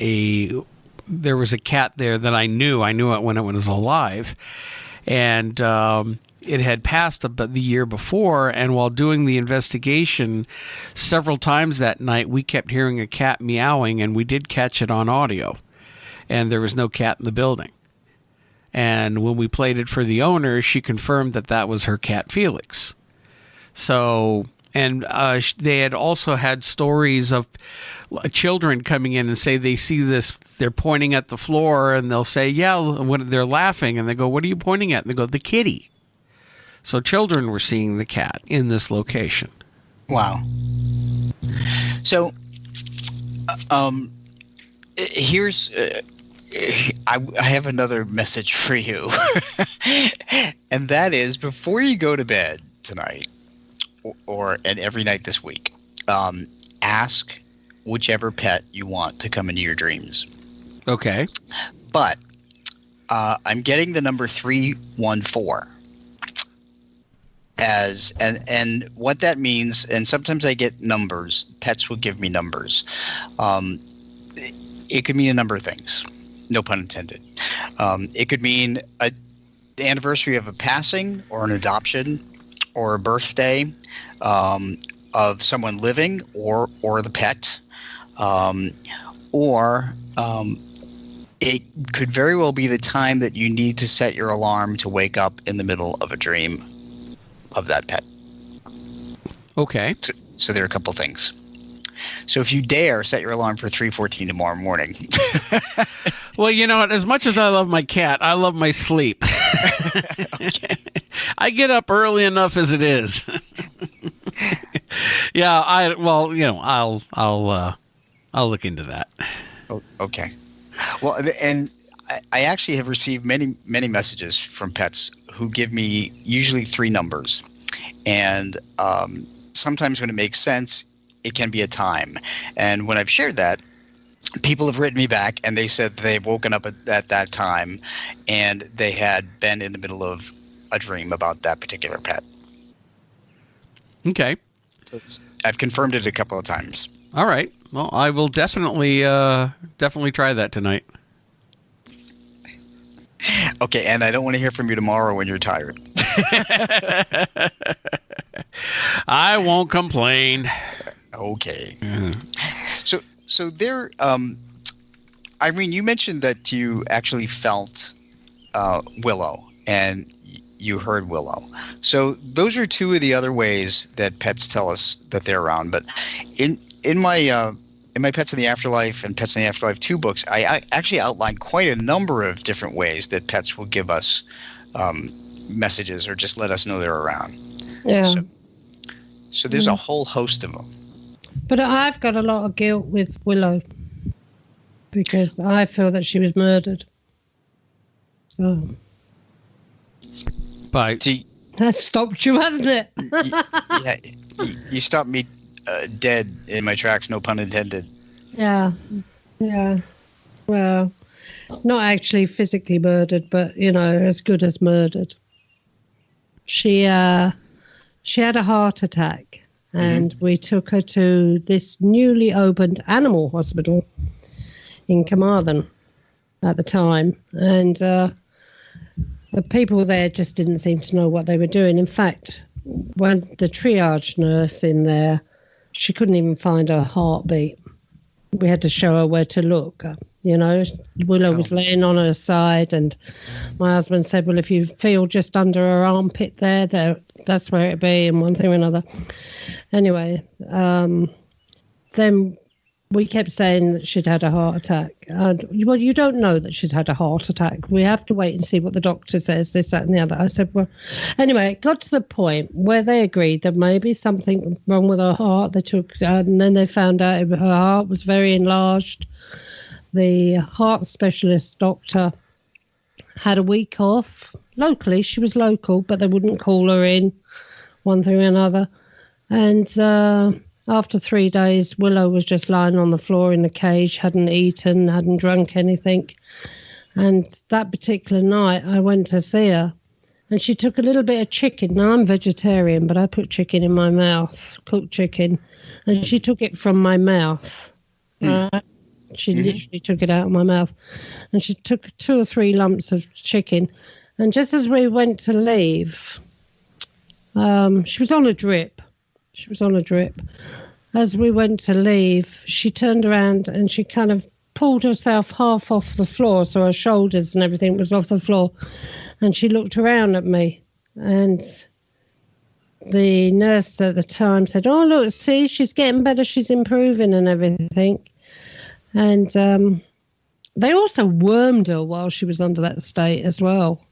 there was a cat there that I knew it when it was alive, and it had passed about the year before. And while doing the investigation, several times that night we kept hearing a cat meowing, and we did catch it on audio. And there was no cat in the building. And when we played it for the owner, she confirmed that was her cat, Felix. So, and they had also had stories of children coming in and say they see this, they're pointing at the floor, and they'll say, yeah, when they're laughing, and they go, what are you pointing at? And they go, the kitty. So children were seeing the cat in this location. Wow. So, here's... I have another message for you, and that is, before you go to bed tonight, and every night this week, ask whichever pet you want to come into your dreams. Okay. But I'm getting the number 314 and what that means, and sometimes I get numbers. Pets will give me numbers. It could mean a number of things. No pun intended. It could mean the anniversary of a passing, or an adoption, or a birthday of someone living, or the pet, or it could very well be the time that you need to set your alarm to wake up in the middle of a dream of that pet. Okay. So there are a couple things. So if you dare, set your alarm for 3:14 tomorrow morning. Well, you know what? As much as I love my cat, I love my sleep. Okay. I get up early enough as it is. Yeah, I'll look into that. Oh, okay. Well, and I actually have received many messages from pets who give me usually 3 numbers, and sometimes when it makes sense, it can be a time. And when I've shared that, people have written me back, and they said they've woken up at that time, and they had been in the middle of a dream about that particular pet. Okay. So I've confirmed it a couple of times. All right. Well, I will definitely try that tonight. Okay, and I don't want to hear from you tomorrow when you're tired. I won't complain. Okay. Mm-hmm. So there, Irene, you mentioned that you actually felt Willow, and you heard Willow. So those are 2 of the other ways that pets tell us that they're around. But in my Pets in the Afterlife and Pets in the Afterlife 2 books, I actually outlined quite a number of different ways that pets will give us messages or just let us know they're around. Yeah. So there's a whole host of them. But I've got a lot of guilt with Willow. because I feel that she was murdered. So. But that stopped you, hasn't it? Yeah, you stopped me dead in my tracks, no pun intended. Yeah. Well, not actually physically murdered, but, as good as murdered. She had a heart attack, and we took her to this newly opened animal hospital in Carmarthen at the time. And the people there just didn't seem to know what they were doing. In fact, when the triage nurse in there, she couldn't even find her heartbeat. We had to show her where to look. Willow was laying on her side, and my husband said, well, if you feel just under her armpit there, that's where it'd be, and one thing or another. Anyway, then we kept saying that she'd had a heart attack. Well, you don't know that she'd had a heart attack. We have to wait and see what the doctor says, this, that, and the other. I said, well, anyway, it got to the point where they agreed that maybe something wrong with her heart. They took, and then they found out her heart was very enlarged. The heart specialist doctor had a week off. Locally, she was local, but they wouldn't call her in, one thing or another. And after 3 days, Willow was just lying on the floor in the cage, hadn't eaten, hadn't drunk anything. And that particular night, I went to see her, and she took a little bit of chicken. Now, I'm vegetarian, but I put chicken in my mouth, cooked chicken, and she took it from my mouth. She literally took it out of my mouth, and she took 2 or 3 lumps of chicken. And just as we went to leave, she was on a drip. As we went to leave, she turned around and she kind of pulled herself half off the floor, so her shoulders and everything was off the floor. And she looked around at me, and the nurse at the time said, oh, look, see, she's getting better, she's improving and everything. And they also wormed her while she was under that state as well.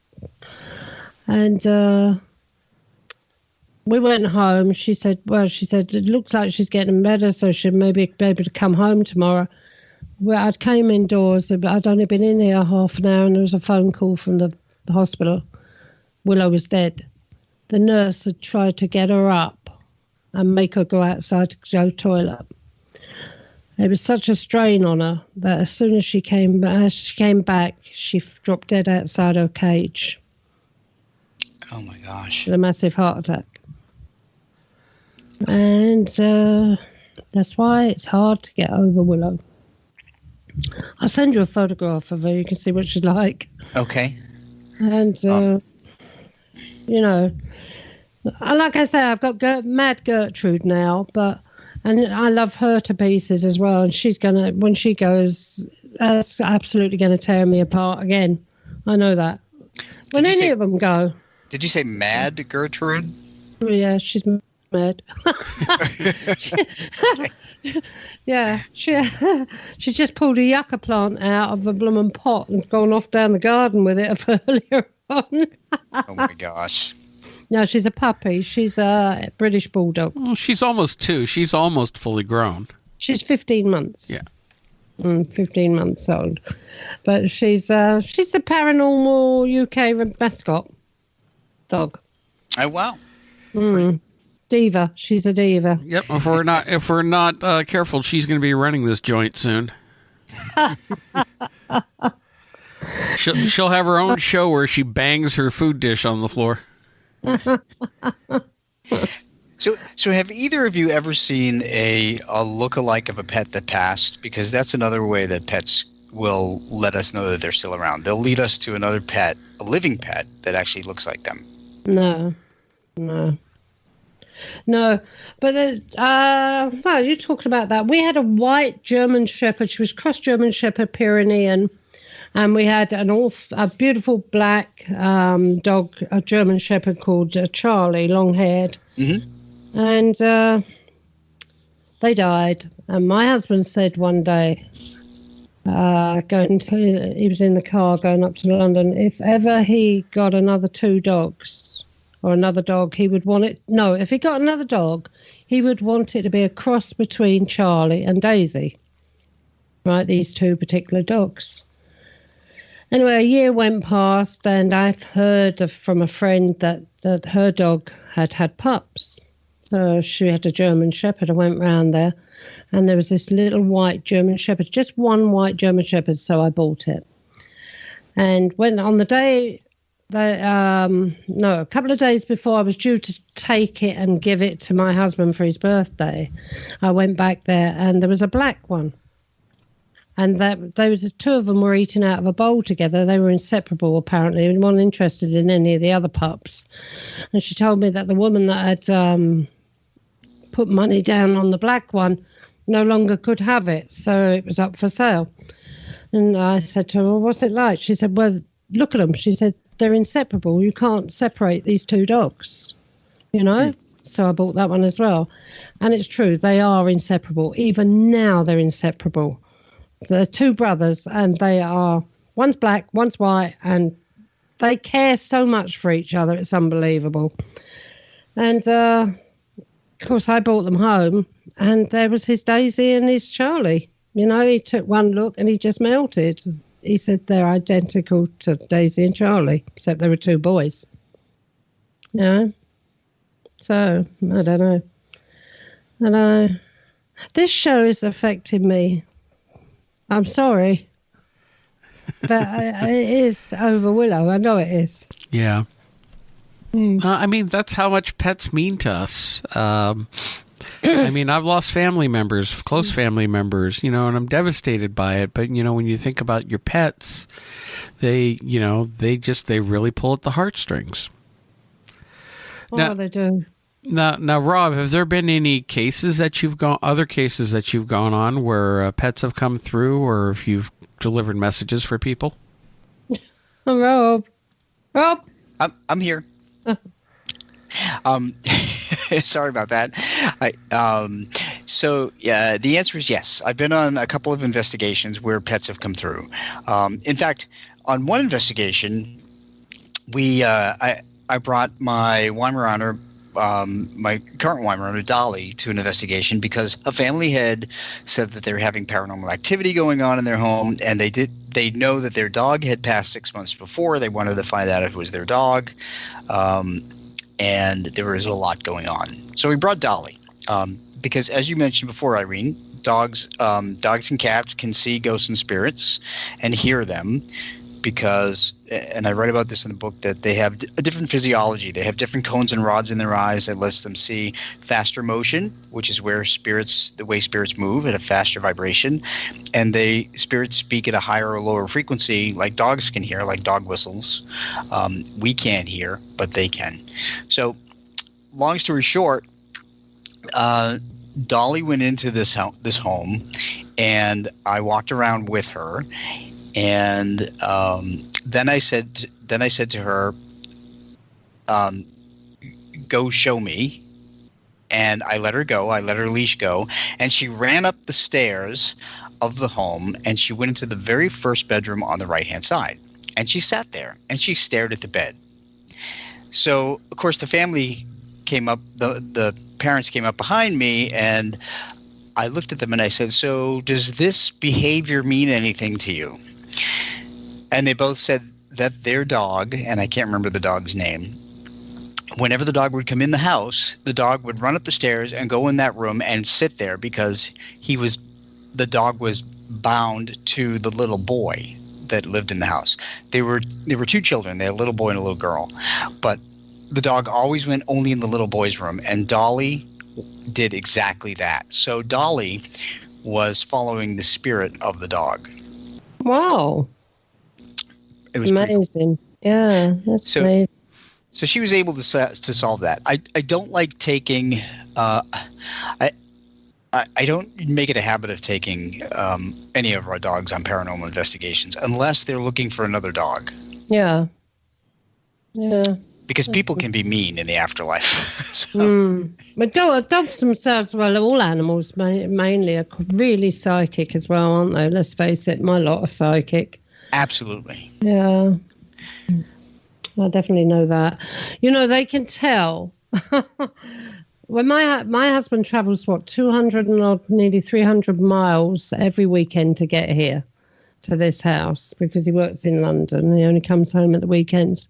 And we went home. She said, it looks like she's getting better, so she'll maybe be able to come home tomorrow. Well, I came indoors, but I'd only been in here half an hour, and there was a phone call from the hospital. Willow was dead. The nurse had tried to get her up and make her go outside to go to the toilet. It was such a strain on her that as soon as she came back, she dropped dead outside her cage. Oh, my gosh. With a massive heart attack. And that's why it's hard to get over Willow. I'll send you a photograph of her. You can see what she's like. Okay. And, like I say, I've got mad Gertrude now, and I love her to pieces as well. And she's when she goes, that's absolutely going to tear me apart again. I know that. When any of them go. Did you say mad Gertrude? Oh, yeah, she's mad. Yeah, she just pulled a yucca plant out of a blooming pot and gone off down the garden with it earlier on. Oh, my gosh. No, she's a puppy. She's a British Bulldog. Well, she's almost 2. She's almost fully grown. She's 15 months. Yeah. 15 months old. But she's the Paranormal UK mascot dog. Oh, wow. Diva. She's a diva. Yep. If we're not careful, she's going to be running this joint soon. She'll have her own show where she bangs her food dish on the floor. So have either of you ever seen a look-alike of a pet that passed? Because that's another way that pets will let us know that they're still around. They'll lead us to another pet, a living pet, that actually looks like them. No. But well, you talked about that. We had a white German Shepherd. She was cross German Shepherd Pyrenean. And we had a beautiful black dog, a German Shepherd called Charlie, long-haired. Mm-hmm. And they died. And my husband said one day, he was in the car going up to London, if ever he got another 2 dogs or another dog, he would want it. No, if he got another dog, he would want it to be a cross between Charlie and Daisy. right? These two particular dogs. Anyway, a year went past, and I've heard from a friend that her dog had pups. So she had a German Shepherd. I went round there, and there was this little white German Shepherd, just one white German Shepherd, so I bought it. And when on the day, a couple of days before I was due to take it and give it to my husband for his birthday, I went back there, and there was a black one. And the two of them were eating out of a bowl together. They were inseparable, apparently, and weren't interested in any of the other pups. And she told me that the woman that had put money down on the black one no longer could have it, so it was up for sale. And I said to her, well, what's it like? She said, well, look at them. She said, they're inseparable. You can't separate these two dogs, you know? So I bought that one as well. And it's true, they are inseparable. Even now they're inseparable. They're two brothers, and one's black, one's white, and they care so much for each other. It's unbelievable. And, of course, I brought them home, and there was his Daisy and his Charlie. You know, he took one look, and he just melted. He said they're identical to Daisy and Charlie, except they were two boys. You know? So, I don't know. This show is affecting me. I'm sorry, but it is over Willow. I know it is. Yeah. I mean, that's how much pets mean to us. I mean, I've lost family members, close family members, you know, and I'm devastated by it. But, you know, when you think about your pets, they really pull at the heartstrings. Oh, they do. Now, Rob, have there been any cases that other cases that you've gone on where pets have come through, or if you've delivered messages for people? Oh, Rob, I'm here. Sorry about that. So the answer is yes. I've been on a couple of investigations where pets have come through. In fact, on one investigation, I brought my Weimaraner. My current Weimaraner, Dolly, to an investigation because a family had said that they were having paranormal activity going on in their home, and they know that their dog had passed 6 months before. They wanted to find out if it was their dog, and there was a lot going on. So we brought Dolly because, as you mentioned before, Irene, dogs and cats can see ghosts and spirits and hear them. Because, and I write about this in the book, that they have a different physiology. They have different cones and rods in their eyes that lets them see faster motion, which is where the way spirits move at a faster vibration. And spirits speak at a higher or lower frequency, like dogs can hear, like dog whistles. We can't hear, but they can. So, long story short, Dolly went into this home, and I walked around with her. And then I said to her, "Go show me." And I let her go. I let her leash go, and she ran up the stairs of the home, and she went into the very first bedroom on the right-hand side. And she sat there, and she stared at the bed. So, of course, the family came up. The parents came up behind me, and I looked at them, and I said, "So, does this behavior mean anything to you?" And they both said that their dog, and I can't remember the dog's name, whenever the dog would come in the house, the dog would run up the stairs and go in that room and sit there because the dog was bound to the little boy that lived in the house. There were two children. They had a little boy and a little girl. But the dog always went only in the little boy's room, and Dolly did exactly that. So Dolly was following the spirit of the dog. Wow. It was amazing. Cool. Yeah, that's amazing. So she was able to solve that. I don't like taking I don't make it a habit of taking any of our dogs on paranormal investigations unless they're looking for another dog. Yeah. Yeah. Because people can be mean in the afterlife. So. But dogs themselves, well, all animals mainly are really psychic as well, aren't they? Let's face it, my lot are psychic. Absolutely. Yeah. I definitely know that. You know, they can tell When my husband travels, 200 and odd, nearly 300 miles every weekend to get here to this house because he works in London and he only comes home at the weekends.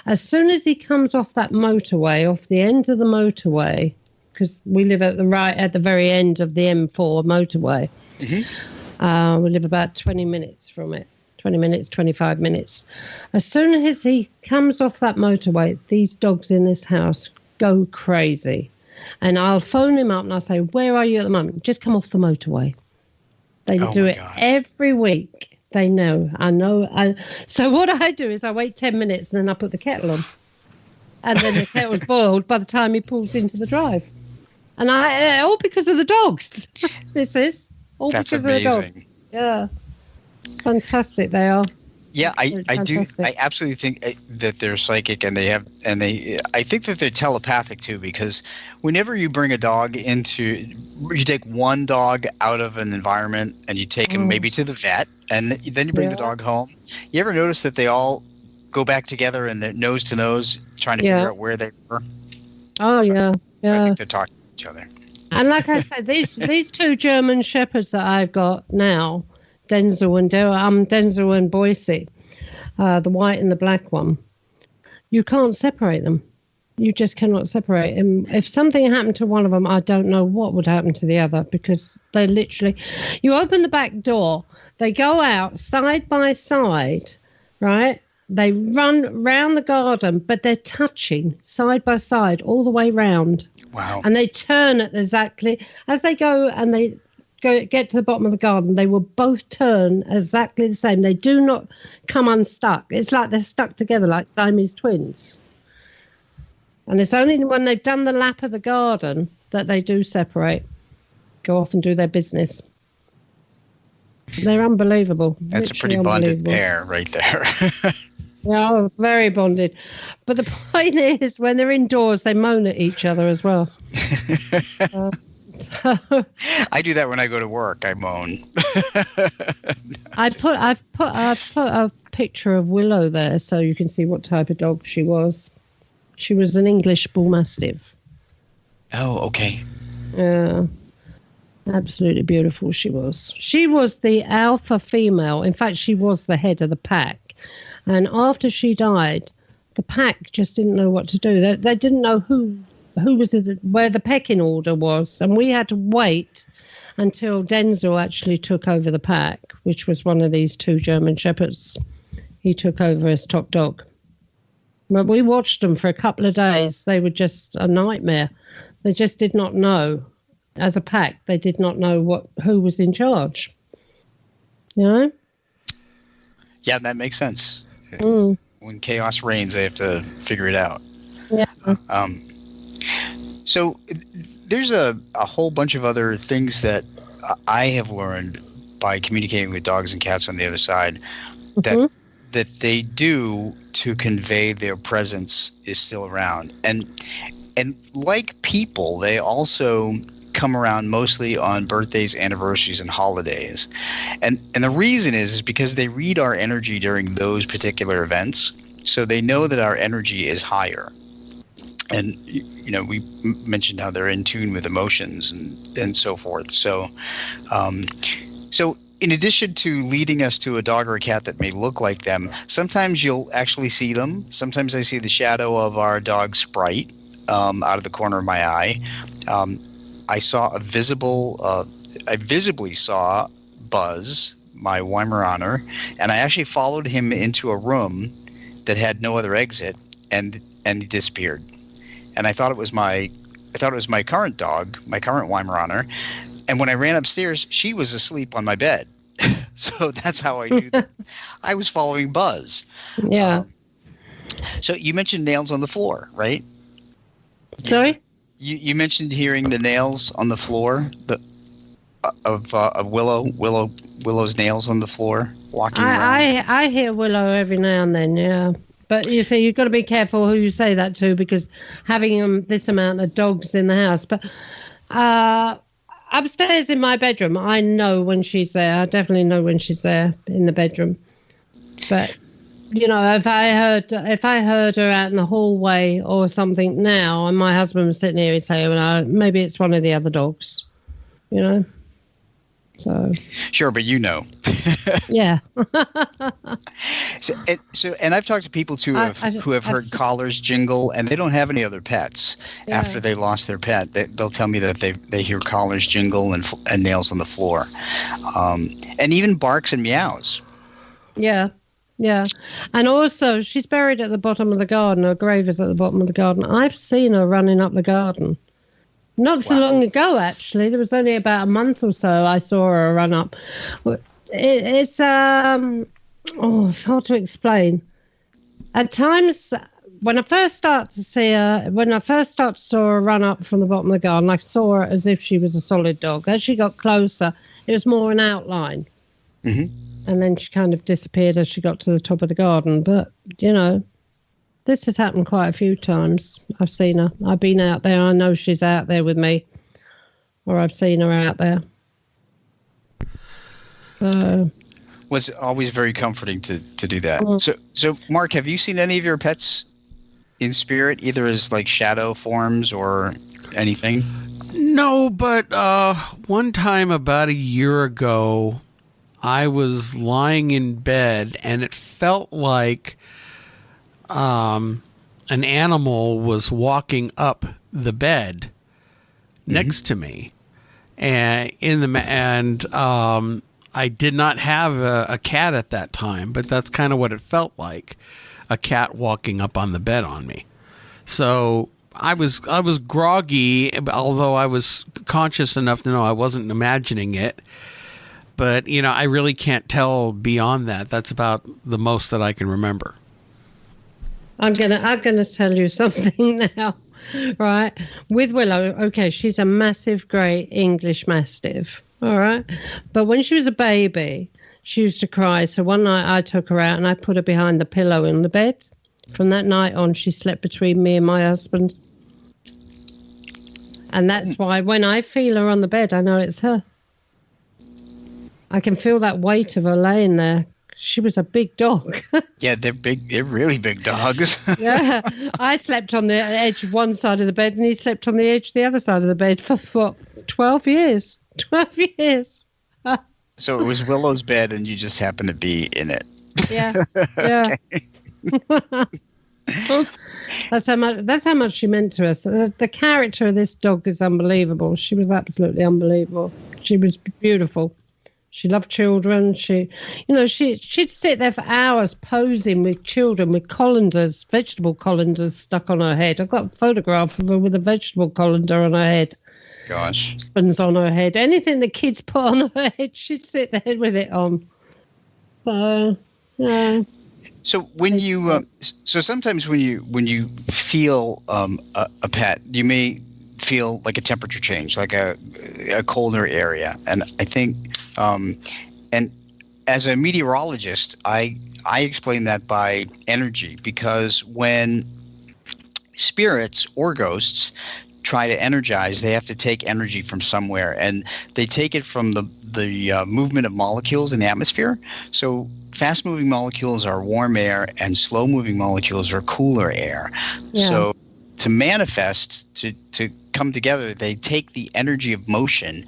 As soon as he comes off that motorway, off the end of the motorway, because we live at the very end of the M4 motorway. Mm-hmm. We live about 20 minutes from it. 20 minutes, 25 minutes. As soon as he comes off that motorway, these dogs in this house go crazy. And I'll phone him up and I'll say, where are you at the moment? Just come off the motorway. They do it every week. They know. I know. So what I do is I wait 10 minutes and then I put the kettle on. And then the kettle's boiled by the time he pulls into the drive. And all because of the dogs. This is all That's because amazing. of the dogs. Yeah. Fantastic they are. Yeah, I do. I absolutely think that they're psychic, and I think that they're telepathic too, because whenever you bring a dog you take one dog out of an environment and you take him maybe to the vet, and then you bring the dog home. You ever notice that they all go back together and they're nose to nose trying to figure out where they were? Oh, so, yeah. I think they're talking to each other. And like I said, these two German shepherds that I've got now, Denzel and Boise, the white and the black one. You can't separate them. You just cannot separate them. If something happened to one of them, I don't know what would happen to the other, because they literally, you open the back door, they go out side by side, right? They run round the garden, but they're touching side by side all the way round. Wow. And they turn at exactly, as they go and they get to the bottom of the garden, they will both turn exactly the same. They do not come unstuck. It's like they're stuck together like Siamese twins. And it's only when they've done the lap of the garden that they do separate, go off and do their business. They're unbelievable. That's a pretty bonded pair right there. Yeah, very bonded. But the point is, when they're indoors, they moan at each other as well. I do that when I go to work. I moan. I've put a picture of Willow there so you can see what type of dog she was. She was an English bull mastiff. Oh, okay. Yeah. Absolutely beautiful she was. She was the alpha female. In fact, she was the head of the pack. And after she died, the pack just didn't know what to do. They didn't know who was where the pecking order was. And we had to wait until Denzel actually took over the pack, which was one of these two German shepherds. He took over as top dog. But we watched them for a couple of days. They were just a nightmare. They just did not know. As a pack, they did not know who was in charge. You know? Yeah, that makes sense. When chaos reigns, they have to figure it out. Yeah. So there's a whole bunch of other things that I have learned by communicating with dogs and cats on the other side that they do to convey their presence is still around. And like people, they also come around mostly on birthdays, anniversaries, and holidays. And the reason is because they read our energy during those particular events, so they know that our energy is higher. And, you know, we mentioned how they're in tune with emotions and so forth. So in addition to leading us to a dog or a cat that may look like them, sometimes you'll actually see them. Sometimes I see the shadow of our dog Sprite out of the corner of my eye. I visibly saw Buzz, my Weimaraner, and I actually followed him into a room that had no other exit, and he disappeared. And I thought it was my current dog, my current Weimaraner. And when I ran upstairs, she was asleep on my bed. So that's how I knew that I was following Buzz. Yeah. So you mentioned nails on the floor, right? Sorry? You mentioned hearing the nails on the floor of Willow's nails on the floor walking around. I hear Willow every now and then, yeah. But you see, you've got to be careful who you say that to, because having this amount of dogs in the house. But upstairs in my bedroom, I know when she's there. I definitely know when she's there in the bedroom. But you know, if I heard her out in the hallway or something now, and my husband was sitting here, he'd say, well, maybe it's one of the other dogs, you know. So sure, but you know. Yeah. And I've talked to people too who have heard collars jingle, and they don't have any other pets. Yeah. After they lost their pet, they'll tell me that they hear collars jingle and nails on the floor, and even barks and meows. Yeah. Yeah. And also, she's buried at the bottom of the garden. Her grave is at the bottom of the garden. I've seen her running up the garden. Not so long ago, actually. There was only about a month or so I saw her run up. It's hard to explain. At times, when I first saw her run up from the bottom of the garden, I saw her as if she was a solid dog. As she got closer, it was more an outline. Mm-hmm. And then she kind of disappeared as she got to the top of the garden. But, you know, this has happened quite a few times. I've seen her. I've been out there. I know she's out there with me. Or I've seen her out there. Was always very comforting to do that. So, Mark, have you seen any of your pets in spirit, either as like shadow forms or anything? No, but one time about a year ago, I was lying in bed, and it felt like an animal was walking up the bed next to me, and I did not have a cat at that time, but that's kind of what it felt like, a cat walking up on the bed on me. So I was groggy, although I was conscious enough to know I wasn't imagining it. But, you know, I really can't tell beyond that. That's about the most that I can remember. I'm gonna tell you something now, right? With Willow, okay, she's a massive grey English Mastiff, all right? But when she was a baby, she used to cry. So one night I took her out and I put her behind the pillow in the bed. From that night on, she slept between me and my husband. And that's why when I feel her on the bed, I know it's her. I can feel that weight of her laying there. She was a big dog. Yeah, they're big. They're really big dogs. Yeah, I slept on the edge of one side of the bed, and he slept on the edge of the other side of the bed for what, 12 years? 12 years. So it was Willow's bed, and you just happened to be in it. Yeah, yeah. That's how much she meant to us. The character of this dog is unbelievable. She was absolutely unbelievable. She was beautiful. She loved children. She'd sit there for hours posing with children with colanders, vegetable colanders stuck on her head. I've got a photograph of her with a vegetable colander on her head. Gosh. Spoons on her head. Anything the kids put on her head, she'd sit there with it on. So, yeah. So when you, sometimes when you feel a pet, you may feel like a temperature change, like a colder area, and I think, and as a meteorologist, I explain that by energy, because when spirits or ghosts try to energize, they have to take energy from somewhere, and they take it from the movement of molecules in the atmosphere. So fast-moving molecules are warm air, and slow-moving molecules are cooler air. Yeah. So to manifest, to come together, they take the energy of motion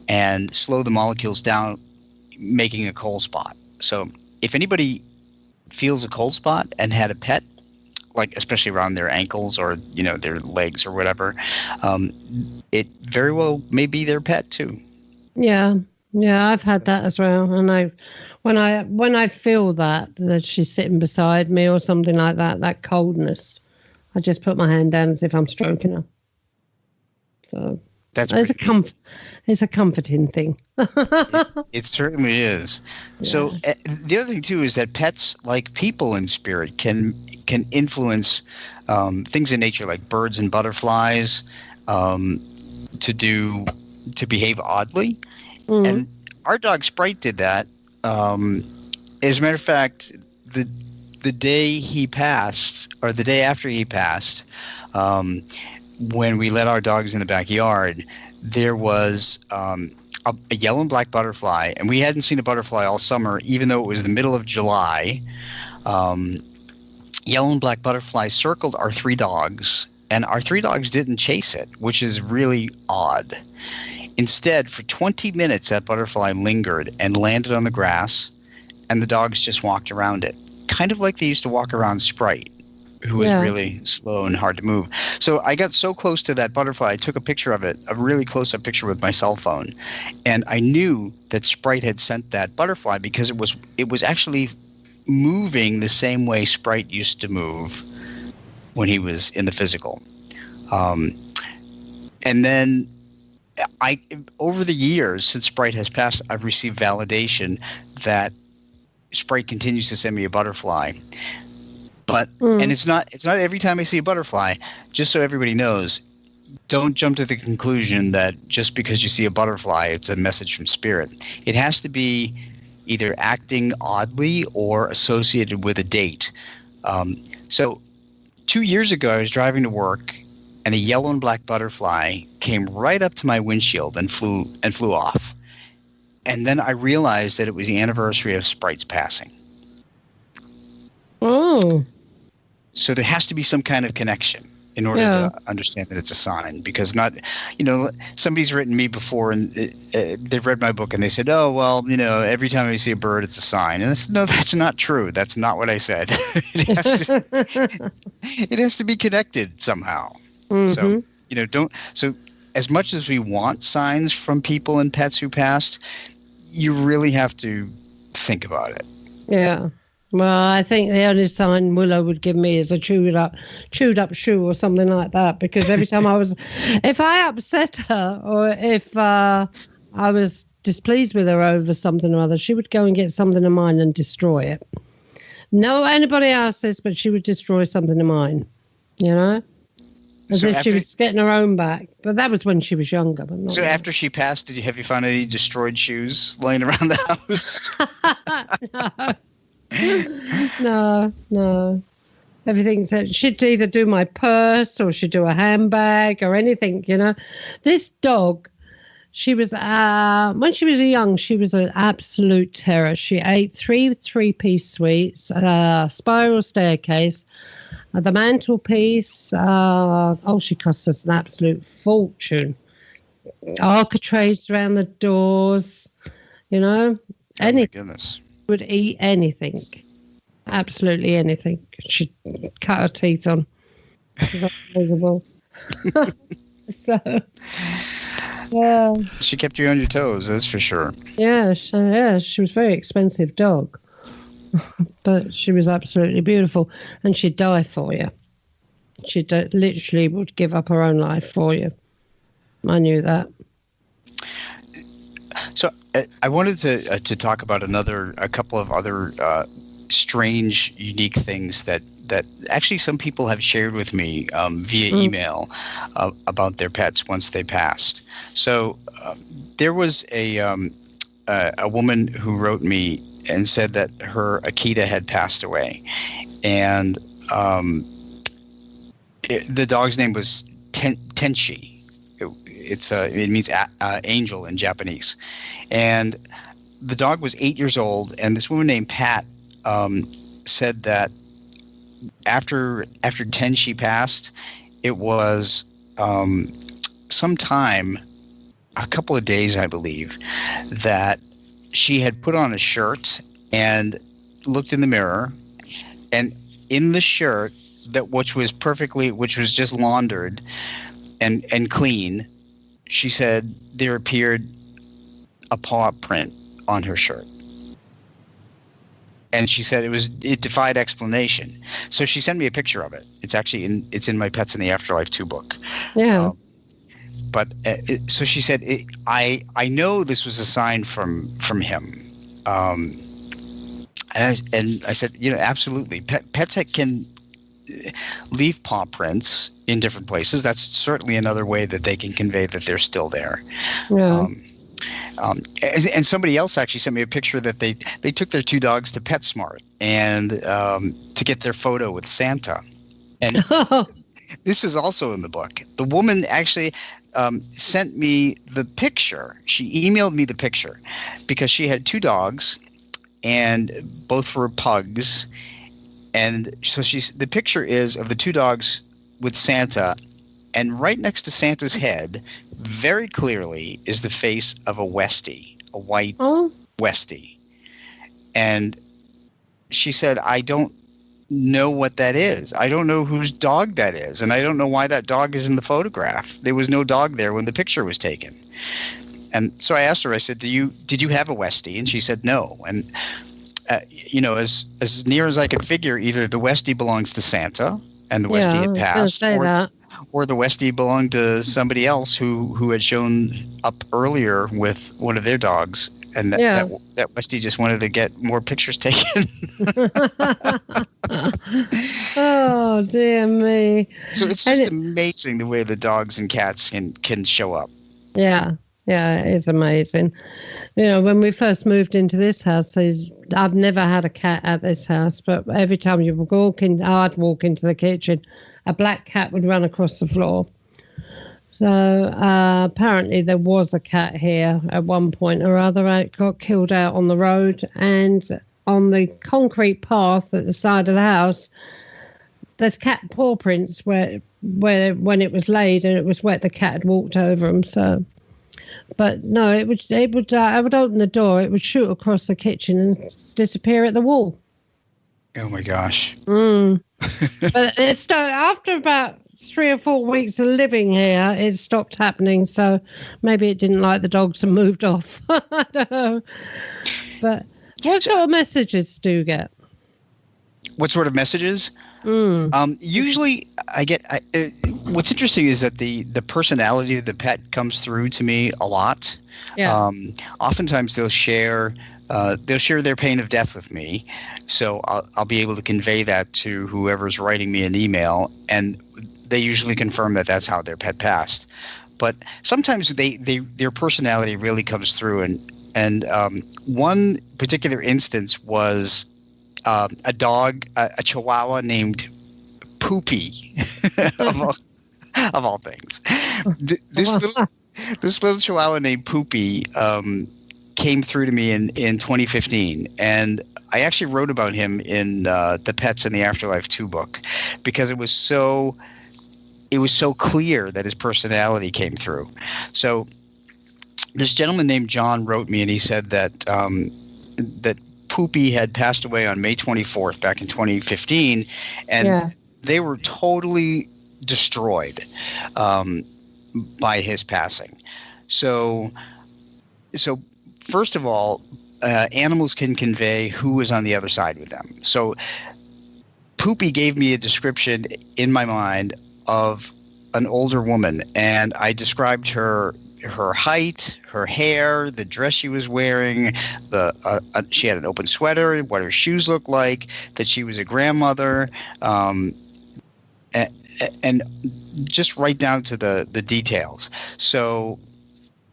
and slow the molecules down, making a cold spot. So if anybody feels a cold spot and had a pet, like especially around their ankles or their legs or whatever, it very well may be their pet too. Yeah, I've had that as well. And when I feel that she's sitting beside me or something like that coldness, I just put my hand down as if I'm stroking her. So it's a comforting thing. It certainly is. Yeah. So the other thing too is that pets, like people in spirit, can influence things in nature, like birds and butterflies, to behave oddly. Mm-hmm. And our dog Sprite did that. As a matter of fact, the day he passed, or the day after he passed, when we let our dogs in the backyard, there was a yellow and black butterfly, and we hadn't seen a butterfly all summer, even though it was the middle of July. Yellow and black butterfly circled our 3 dogs, and our 3 dogs didn't chase it, which is really odd. Instead, for 20 minutes, that butterfly lingered and landed on the grass, and the dogs just walked around it, kind of like they used to walk around Sprite, who was really slow and hard to move. So I got so close to that butterfly, I took a picture of it, a really close-up picture with my cell phone, and I knew that Sprite had sent that butterfly because it was actually moving the same way Sprite used to move when he was in the physical. And then over the years since Sprite has passed, I've received validation that Sprite continues to send me a butterfly. But and it's not every time I see a butterfly. Just so everybody knows, don't jump to the conclusion that just because you see a butterfly, it's a message from spirit. It has to be either acting oddly or associated with a date. So 2 years ago, I was driving to work, and a yellow and black butterfly came right up to my windshield and flew off. And then I realized that it was the anniversary of Sprite's passing. Oh. So there has to be some kind of connection in order to understand that it's a sign, because somebody's written me before and they've read my book and they said, oh, well, every time I see a bird, it's a sign. And I said, no, that's not true. That's not what I said. It has to be connected somehow. Mm-hmm. So as much as we want signs from people and pets who passed, you really have to think about it. Yeah. Well, I think the only sign Willow would give me is a chewed up shoe or something like that, because every time if I upset her or if I was displeased with her over something or other, she would go and get something of mine and destroy it. No, anybody else's, but she would destroy something of mine, as if she was getting her own back. But that was when she was younger. But not after she passed, have you found any destroyed shoes laying around the house? No. Everything she'd either do my purse or she'd do a handbag or anything, This dog, she was when she was young, she was an absolute terror. She ate 3 three-piece suites, spiral staircase, the mantelpiece. She cost us an absolute fortune. Architraves around the doors, anything. Oh my goodness. Would eat anything, absolutely anything. She'd cut her teeth on. It was unbelievable. So, yeah. She kept you on your toes, that's for sure. Yeah, she was a very expensive dog, but she was absolutely beautiful, and she'd die for you. She literally would give up her own life for you. I knew that. So I wanted to talk about a couple of other strange, unique things that actually some people have shared with me via email about their pets once they passed. So there was a woman who wrote me and said that her Akita had passed away, and the dog's name was Tenshi. It means angel in Japanese, and the dog was 8 years old. And this woman named Pat said that after Tenshi passed, it was sometime, a couple of days, I believe, that she had put on a shirt and looked in the mirror, and in the shirt which was just laundered and clean, she said there appeared a paw print on her shirt. And she said it defied explanation. So she sent me a picture of it. It's actually in my Pets in the Afterlife 2 book. Yeah. So she said, I know this was a sign from him. And I said, absolutely. Pets can leave paw prints in different places. That's certainly another way that they can convey that they're still there. Yeah. And somebody else actually sent me a picture that they took their 2 dogs to PetSmart and to get their photo with Santa. And this is also in the book. The woman actually sent me the picture. She emailed me the picture because she had 2 dogs, and both were pugs. And so the picture is of the two dogs with Santa, and right next to Santa's head, very clearly, is the face of a Westie, a white Westie. And she said, I don't know what that is. I don't know whose dog that is, and I don't know why that dog is in the photograph. There was no dog there when the picture was taken. And so I asked her, I said, did you have a Westie? And she said no. And as near as I could figure, either the Westie belongs to Santa and the Westie had passed, or the Westie belonged to somebody else who had shown up earlier with one of their dogs, and that Westie just wanted to get more pictures taken. Oh, dear me. So it's just amazing the way the dogs and cats can show up. Yeah. Yeah, it's amazing. When we first moved into this house, I've never had a cat at this house, but every time you would I'd walk into the kitchen, a black cat would run across the floor. So apparently there was a cat here at one point or other. It got killed out on the road, and on the concrete path at the side of the house, there's cat paw prints where when it was laid and it was wet, the cat had walked over them. So. But no, I would open the door, it would shoot across the kitchen and disappear at the wall. Oh my gosh. But after about 3 or 4 weeks of living here, it stopped happening. So maybe it didn't like the dogs and moved off. I don't know. But what sort of messages do you get? What sort of messages? Usually I get, what's interesting is that the personality of the pet comes through to me a lot. Yeah. Oftentimes they'll share their pain of death with me. So I'll be able to convey that to whoever's writing me an email, and they usually confirm that that's how their pet passed. But sometimes their personality really comes through, and one particular instance was a dog, a Chihuahua named Peewee, of all things. This little Chihuahua named Peewee came through to me in 2015, and I actually wrote about him in the Pets in the Afterlife 2 book, because it was so clear that his personality came through. So this gentleman named John wrote me, and he said that that Peewee had passed away on May 24th back in 2015, and they were totally destroyed by his passing. So first of all, animals can convey who is on the other side with them. So Peewee gave me a description in my mind of an older woman, and I described her height, her hair, the dress she was wearing, she had an open sweater, what her shoes looked like, that she was a grandmother, and just right down to the details. So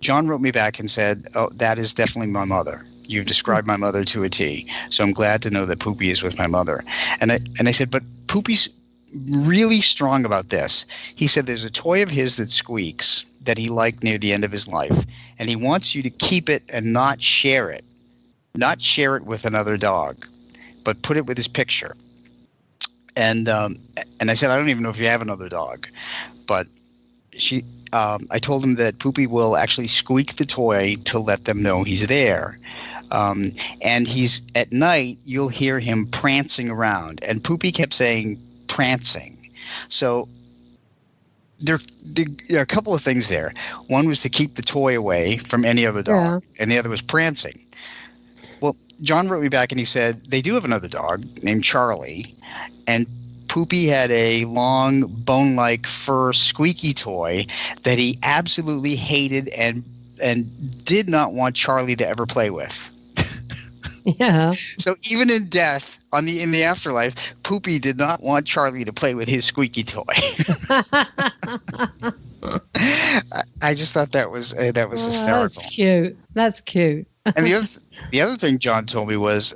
John wrote me back and said, "Oh, that is definitely my mother. You've described my mother to a T. So I'm glad to know that Peewee is with my mother." And I said, "But Peewee's really strong about this." He said there's a toy of his that squeaks that he liked near the end of his life, and he wants you to keep it and not share it with another dog, but put it with his picture. And I said, "I don't even know if you have another dog," but I told him that Peewee will actually squeak the toy to let them know he's there. And he's at night, you'll hear him prancing around, and Peewee kept saying prancing. So there are a couple of things there. One was to keep the toy away from any other dog, and the other was prancing. Well, John wrote me back and he said they do have another dog named Charlie, and Peewee had a long, bone-like fur squeaky toy that he absolutely hated and did not want Charlie to ever play with. Yeah. So even in death, in the afterlife, Peewee did not want Charlie to play with his squeaky toy. I just thought that was hysterical. That's cute. And the other thing John told me was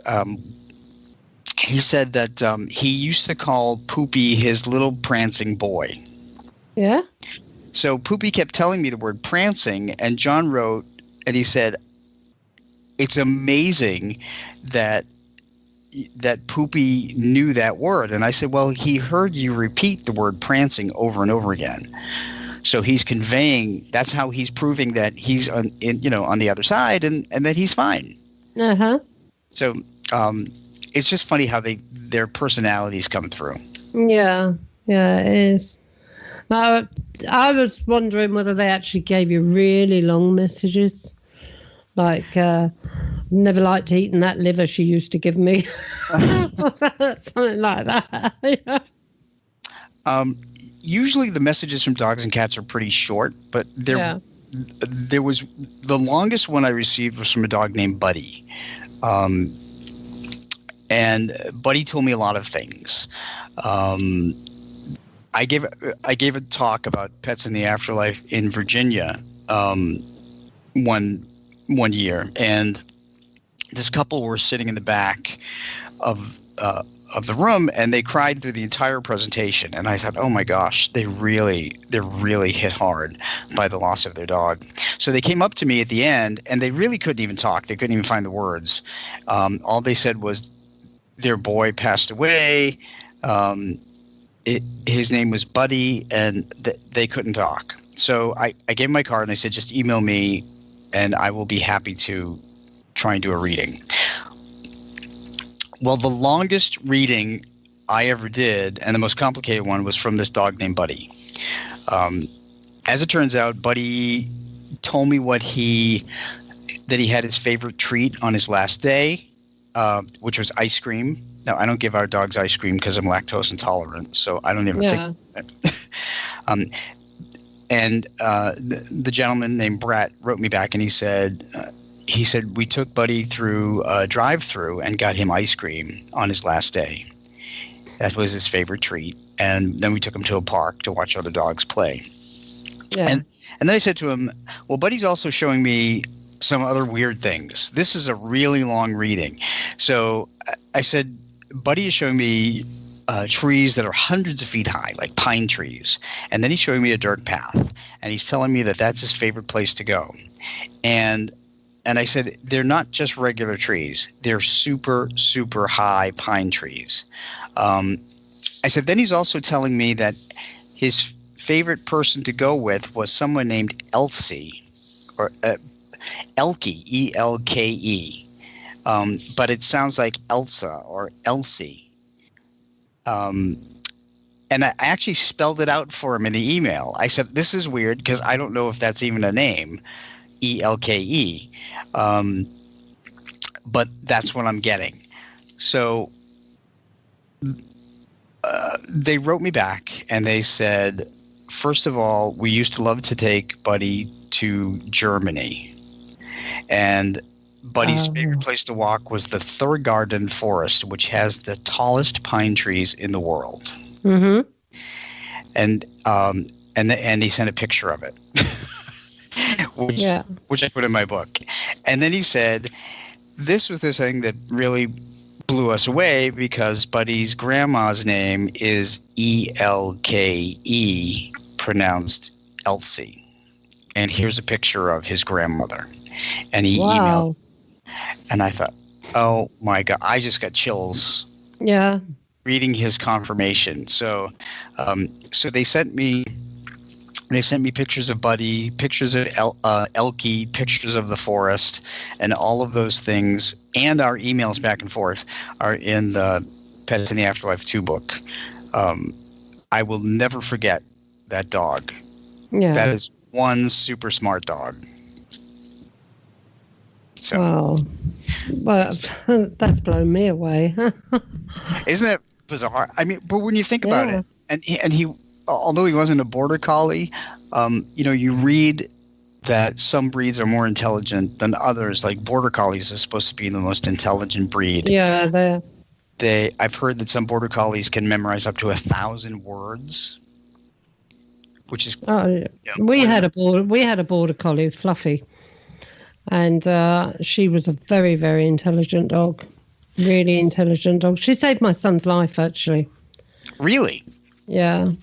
he said that he used to call Peewee his little prancing boy. Yeah. So Peewee kept telling me the word prancing, and John wrote, and he said, "It's amazing that Poopy knew that word. And I said, well, he heard you repeat the word prancing over and over again. So he's conveying, that's how he's proving that he's on the other side and that he's fine. Uh-huh. So it's just funny how their personalities come through. Yeah, it is. I was wondering whether they actually gave you really long messages. Like, never liked eating that liver she used to give me. Something like that. Yeah. Usually the messages from dogs and cats are pretty short, but there was the longest one I received was from a dog named Buddy. And Buddy told me a lot of things. I gave a talk about pets in the afterlife in Virginia one year, and this couple were sitting in the back of the room, and they cried through the entire presentation. And I thought, oh my gosh, they're really hit hard by the loss of their dog. So they came up to me at the end, and they really couldn't even talk. They couldn't even find the words. All they said was their boy passed away. His name was Buddy, and they couldn't talk. So I gave my card, and they said, just email me, and I will be happy to try and do a reading. Well, the longest reading I ever did, and the most complicated one, was from this dog named Buddy. As it turns out, Buddy told me that he had his favorite treat on his last day, which was ice cream. Now, I don't give our dogs ice cream because I'm lactose intolerant, so I don't even think that. And the gentleman named Brett wrote me back, and he said we took Buddy through a drive-through and got him ice cream on his last day. That was his favorite treat. And then we took him to a park to watch other dogs play. Yeah. And then I said to him, well, Buddy's also showing me some other weird things. This is a really long reading. So I said, Buddy is showing me trees that are hundreds of feet high, like pine trees. And then he's showing me a dirt path. And he's telling me that that's his favorite place to go. And I said, they're not just regular trees. They're super, super high pine trees. I said, then he's also telling me that his favorite person to go with was someone named Elsie, or Elke, E-L-K-E. But it sounds like Elsa or Elsie. And I actually spelled it out for him in the email. I said, this is weird because I don't know if that's even a name, E-L-K-E. But that's what I'm getting. So they wrote me back and they said, first of all, we used to love to take Buddy to Germany. And Buddy's favorite place to walk was the Thurgarden Forest, which has the tallest pine trees in the world. Mm-hmm. And he sent a picture of it, which I put in my book. And then he said, this was the thing that really blew us away because Buddy's grandma's name is E-L-K-E, pronounced Elsie. And here's a picture of his grandmother. And he emailed. And I thought, oh my God, I just got chills. Yeah. Reading his confirmation. So they sent me pictures of Buddy, pictures of Elke, pictures of the forest, and all of those things, and our emails back and forth are in the Pets in the Afterlife 2 book. I will never forget that dog. Yeah. That is one super smart dog. So, wow. Well, that's blown me away. Isn't it bizarre? I mean, but when you think about it, and he, although he wasn't a border collie, you read that some breeds are more intelligent than others. Like border collies are supposed to be the most intelligent breed. Yeah, I've heard that some border collies can memorize up to 1,000 words, which is. We had a border collie, Fluffy. And she was a very, very intelligent dog. Really intelligent dog. She saved my son's life, actually. Really? Yeah.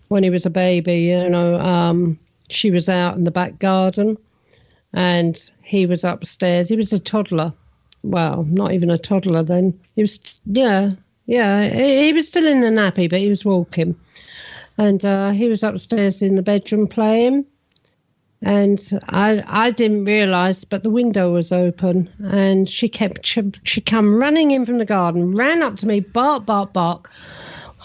When he was a baby, she was out in the back garden and he was upstairs. He was a toddler. well, not even a toddler then. He was, he was still in the nappy, but he was walking. And he was upstairs in the bedroom playing. And I didn't realise, but the window was open. And she come running in from the garden, ran up to me, bark, bark, bark.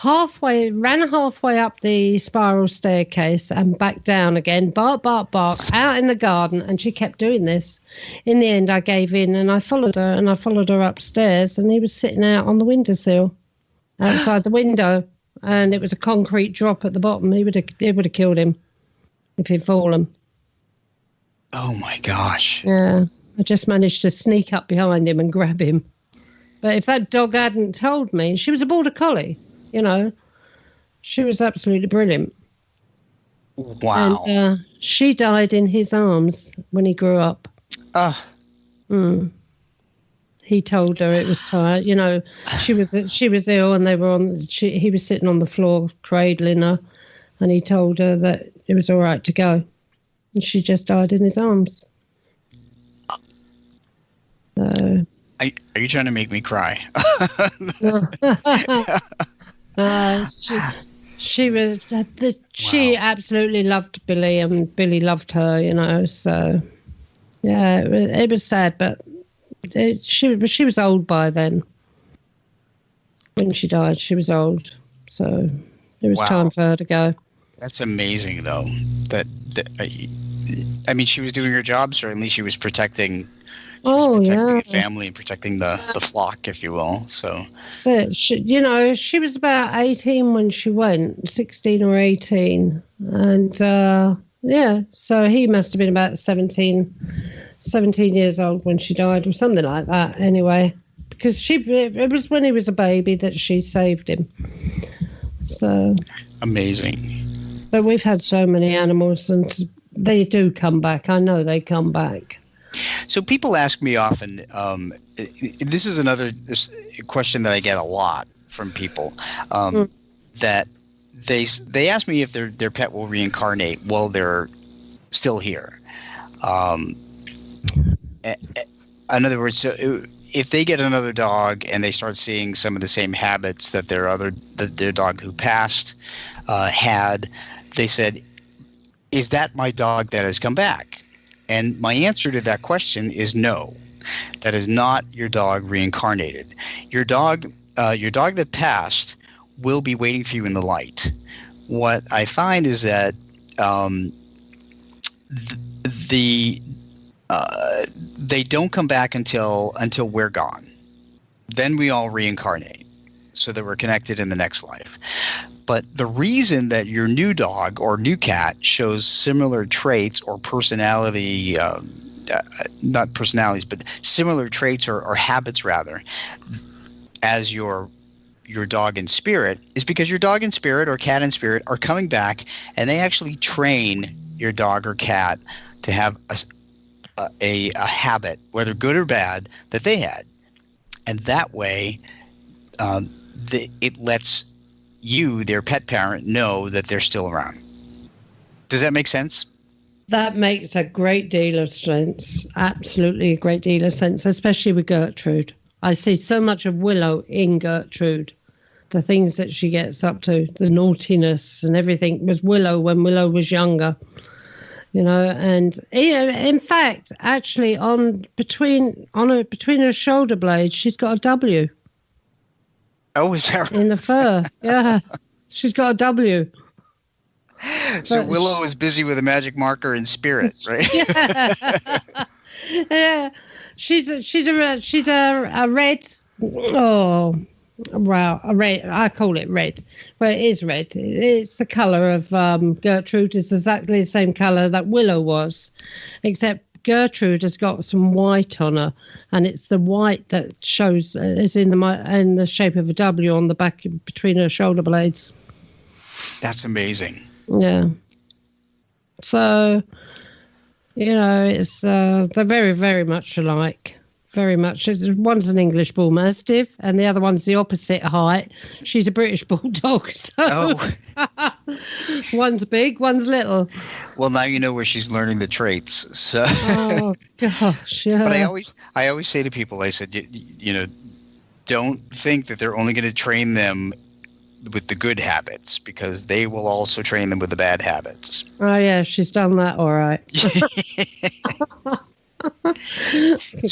Ran halfway up the spiral staircase and back down again, bark, bark, bark, out in the garden, and she kept doing this. In the end, I gave in and I followed her upstairs, and he was sitting out on the windowsill, outside the window, and it was a concrete drop at the bottom. It would have killed him if he'd fallen. Oh my gosh. Yeah, I just managed to sneak up behind him and grab him. But if that dog hadn't told me, she was a border collie. She was absolutely brilliant. Wow. And she died in his arms when he grew up. He told her it was tired. She was ill, and he was sitting on the floor cradling her, and he told her that it was all right to go, and she just died in his arms. So. Are you trying to make me cry? She absolutely loved Billy, and Billy loved her. So yeah, it was sad, but she was old by then. When she died, she was old, so it was time for her to go. That's amazing, though. I mean, she was doing her job. Certainly, she was protecting. The family and protecting the flock, if you will. So she was about 18 when she went, 16 or 18, and so he must have been about 17 years old when she died, or something like that. Anyway, because it was when he was a baby that she saved him. So amazing. But we've had so many animals, and they do come back. I know they come back. So people ask me often, this is another question that I get a lot from people, that they ask me if their pet will reincarnate while they're still here. In other words, so if they get another dog and they start seeing some of the same habits that their dog who passed had, they said, "Is that my dog that has come back?" And my answer to that question is no. That is not your dog reincarnated. Your dog that passed will be waiting for you in the light. What I find is that they don't come back until we're gone. Then we all reincarnate, so that we're connected in the next life. But the reason that your new dog or new cat shows similar traits or personality, not personalities, but similar traits or habits rather, as your dog in spirit, is because your dog in spirit or cat in spirit are coming back, and they actually train your dog or cat to have a habit, whether good or bad, that they had. And that way it lets you, their pet parent, know that they're still around. Does that make sense? That makes a great deal of sense. Absolutely a great deal of sense, especially with Gertrude. I see so much of Willow in Gertrude. The things that she gets up to, the naughtiness and everything, was Willow when Willow was younger. And in fact, actually, between her shoulder blades, she's got a W. Oh, is that right? In the fur? Yeah, she's got a W. So Willow is busy with a magic marker in spirit, right? Yeah, she's a red. Oh, wow, a red. I call it red. Well, it is red. It's the colour of Gertrude. It's exactly the same colour that Willow was, except Gertrude has got some white on her, and it's the white that shows is in the shape of a W on the back between her shoulder blades. That's amazing. Yeah. So, it's they're very, very much alike. very much. One's an English bull mastiff, and the other one's the opposite height. She's a British bulldog. So one's big, one's little. Well, now you know where she's learning the traits. So. Oh gosh, yeah. But I always say to people, I said, you know, don't think that they're only going to train them with the good habits, because they will also train them with the bad habits. Oh yeah, she's done that all right.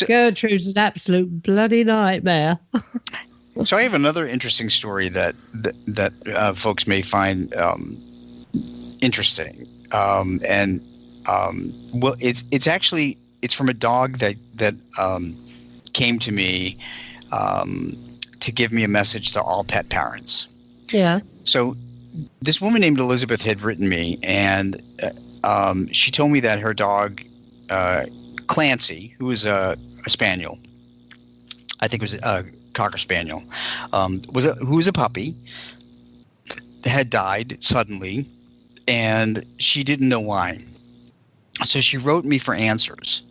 Gertrude's an absolute bloody nightmare. So I have another interesting story that folks may find interesting, well, it's from a dog that came to me to give me a message to all pet parents. Yeah. So this woman named Elizabeth had written me, and she told me that her dog Clancy, who was a spaniel, I think it was a Cocker Spaniel, who was a puppy, had died suddenly, and she didn't know why. So she wrote me for answers.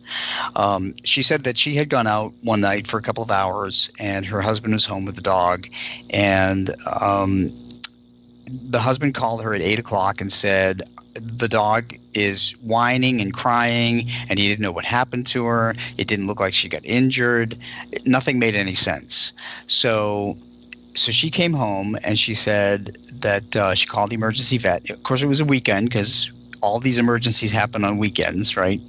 She said that she had gone out one night for a couple of hours, and her husband was home with the dog, and the husband called her at 8 o'clock and said the dog is whining and crying, and he didn't know what happened to her. It didn't look like she got injured. Nothing made any sense. So she came home, and she said that she called the emergency vet. Of course, it was a weekend, because all these emergencies happen on weekends, right?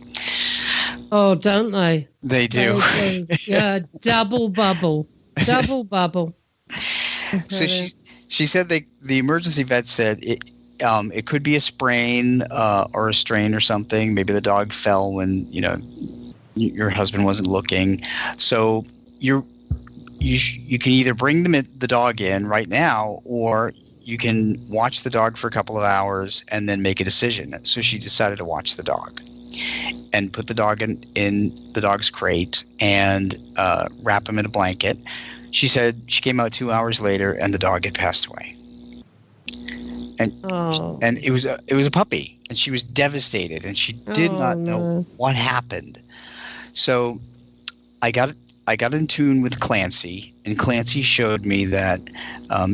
Oh, don't they? They do. Yeah, double bubble. So she said the emergency vet said it could be a sprain or a strain or something. Maybe the dog fell when your husband wasn't looking. So you can either bring the dog in right now, or you can watch the dog for a couple of hours and then make a decision. So she decided to watch the dog and put the dog in the dog's crate and wrap him in a blanket. She said she came out 2 hours later and the dog had passed away. And it was a puppy, and she was devastated, and she did not know what happened. So I got in tune with Clancy, and Clancy showed me that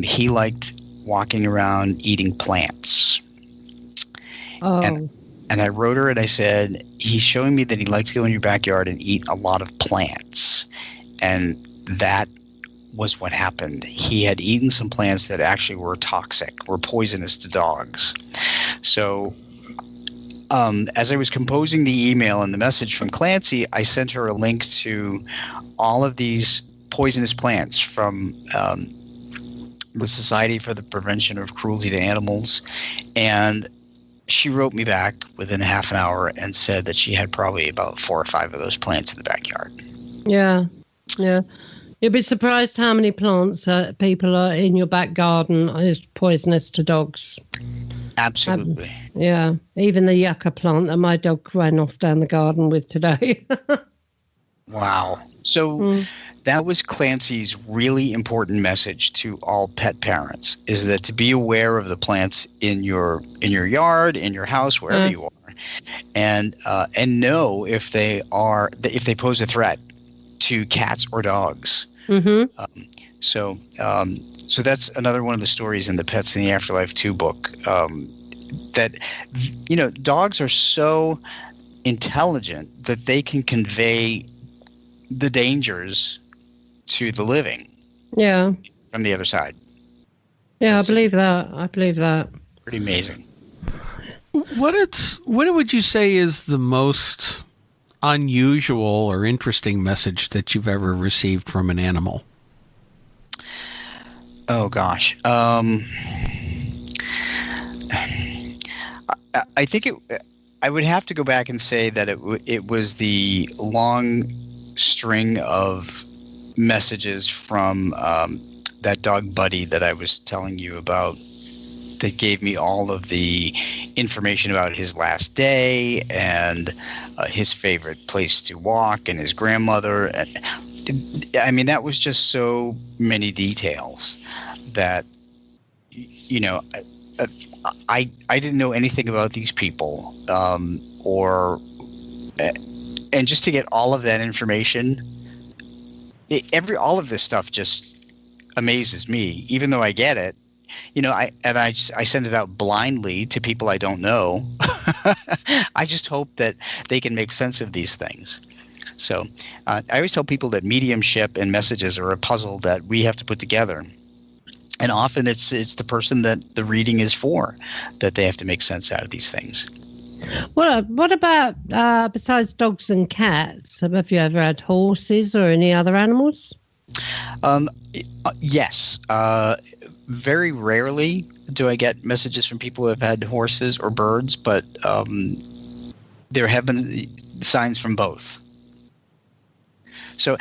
he liked walking around eating plants. And I wrote her and I said, he's showing me that he likes to go in your backyard and eat a lot of plants. And that was what happened. He had eaten some plants that actually were toxic, were poisonous to dogs. So as I was composing the email and the message from Clancy, I sent her a link to all of these poisonous plants from the Society for the Prevention of Cruelty to Animals. And she wrote me back within half an hour and said that she had probably about 4 or 5 of those plants in the backyard. Yeah. You'd be surprised how many plants people are in your back garden is poisonous to dogs. Absolutely. Yeah. Even the yucca plant that my dog ran off down the garden with today. Wow. So that was Clancy's really important message to all pet parents, is that to be aware of the plants in your yard, in your house, wherever you are, and know if they pose a threat to cats or dogs. Mm-hmm. So that's another one of the stories in the Pets in the Afterlife 2 book, that dogs are so intelligent that they can convey the dangers to the living. Yeah. From the other side. Yeah, I believe that. Pretty amazing. What would you say is the most unusual or interesting message that you've ever received from an animal? Oh gosh. I think I would have to go back and say that it was the long string of messages from that dog Buddy that I was telling you about, that gave me all of the information about his last day and his favorite place to walk and his grandmother. And I mean, that was just so many details that, I didn't know anything about these people, and just to get all of that information all of this stuff just amazes me, even though I get it. I send it out blindly to people I don't know. I just hope that they can make sense of these things. So I always tell people that mediumship and messages are a puzzle that we have to put together. And often it's the person that the reading is for, that they have to make sense out of these things. Well, what about, besides dogs and cats, have you ever had horses or any other animals? Yes. Very rarely do I get messages from people who have had horses or birds, but there have been signs from both. So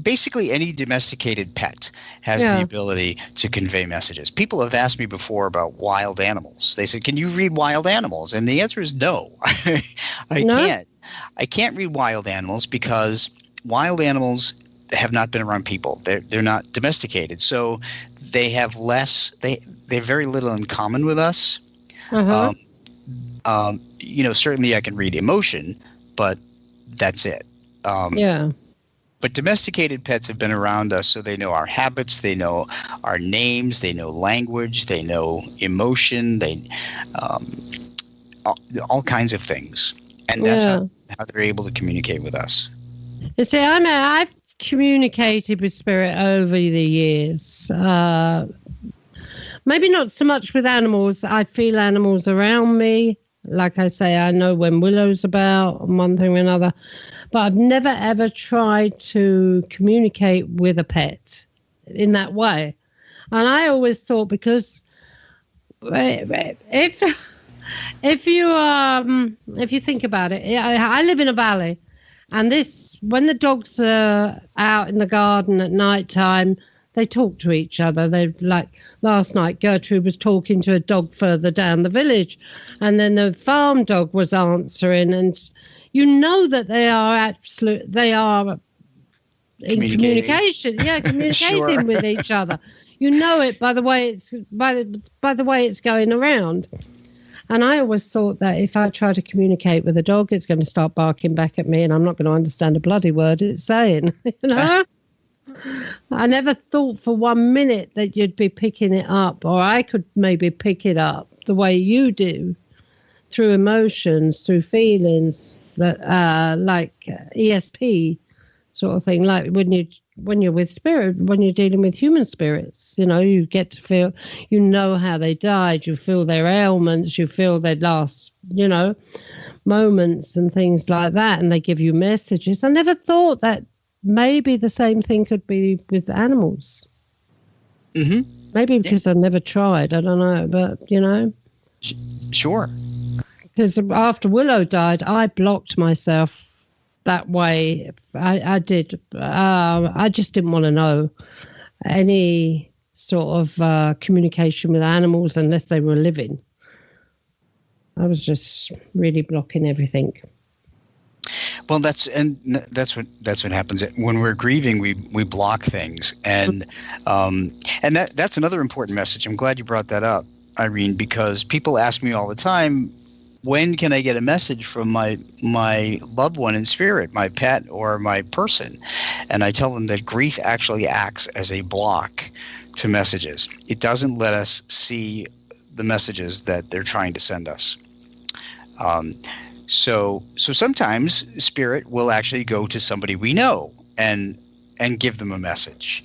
basically any domesticated pet has the ability to convey messages. People have asked me before about wild animals. They said, "Can you read wild animals?" And the answer is no. I can't. I can't read wild animals because wild animals have not been around people. They're not domesticated. So they have they have very little in common with us. Certainly I can read emotion, but that's it. But domesticated pets have been around us, so they know our habits, they know our names, they know language, they know emotion, they all kinds of things, and that's how they're able to communicate with us. You see, I've communicated with spirit over the years. Maybe not so much with animals. I feel animals around me. Like I say, I know when Willow's about, one thing or another. But I've never, ever tried to communicate with a pet in that way. And I always thought, because if you think about it, I live in a valley, and when the dogs are out in the garden at night time, they talk to each other. Like last night, Gertrude was talking to a dog further down the village, and then the farm dog was answering, and you know that they are in communication. Yeah, communicating with each other. You know it by the way it's going around. And I always thought that if I try to communicate with a dog, it's going to start barking back at me, and I'm not going to understand a bloody word it's saying. I never thought for 1 minute that you'd be picking it up, or I could maybe pick it up the way you do, through emotions, through feelings, that like ESP sort of thing. Like when you're with spirit, when you're dealing with human spirits, you get to feel, how they died, you feel their ailments, you feel their last, moments and things like that, and they give you messages. I never thought that maybe the same thing could be with animals. Mm-hmm. Maybe because I never tried. I don't know, but Sure. Because after Willow died, I blocked myself that way. I did. I just didn't want to know any sort of communication with animals unless they were living. I was just really blocking everything. Well, that's what happens when we're grieving. We block things, and that's another important message. I'm glad you brought that up, Irene, because people ask me all the time, when can I get a message from my loved one in spirit, my pet or my person? And I tell them that grief actually acts as a block to messages. It doesn't let us see the messages that they're trying to send us. So sometimes spirit will actually go to somebody we know and give them a message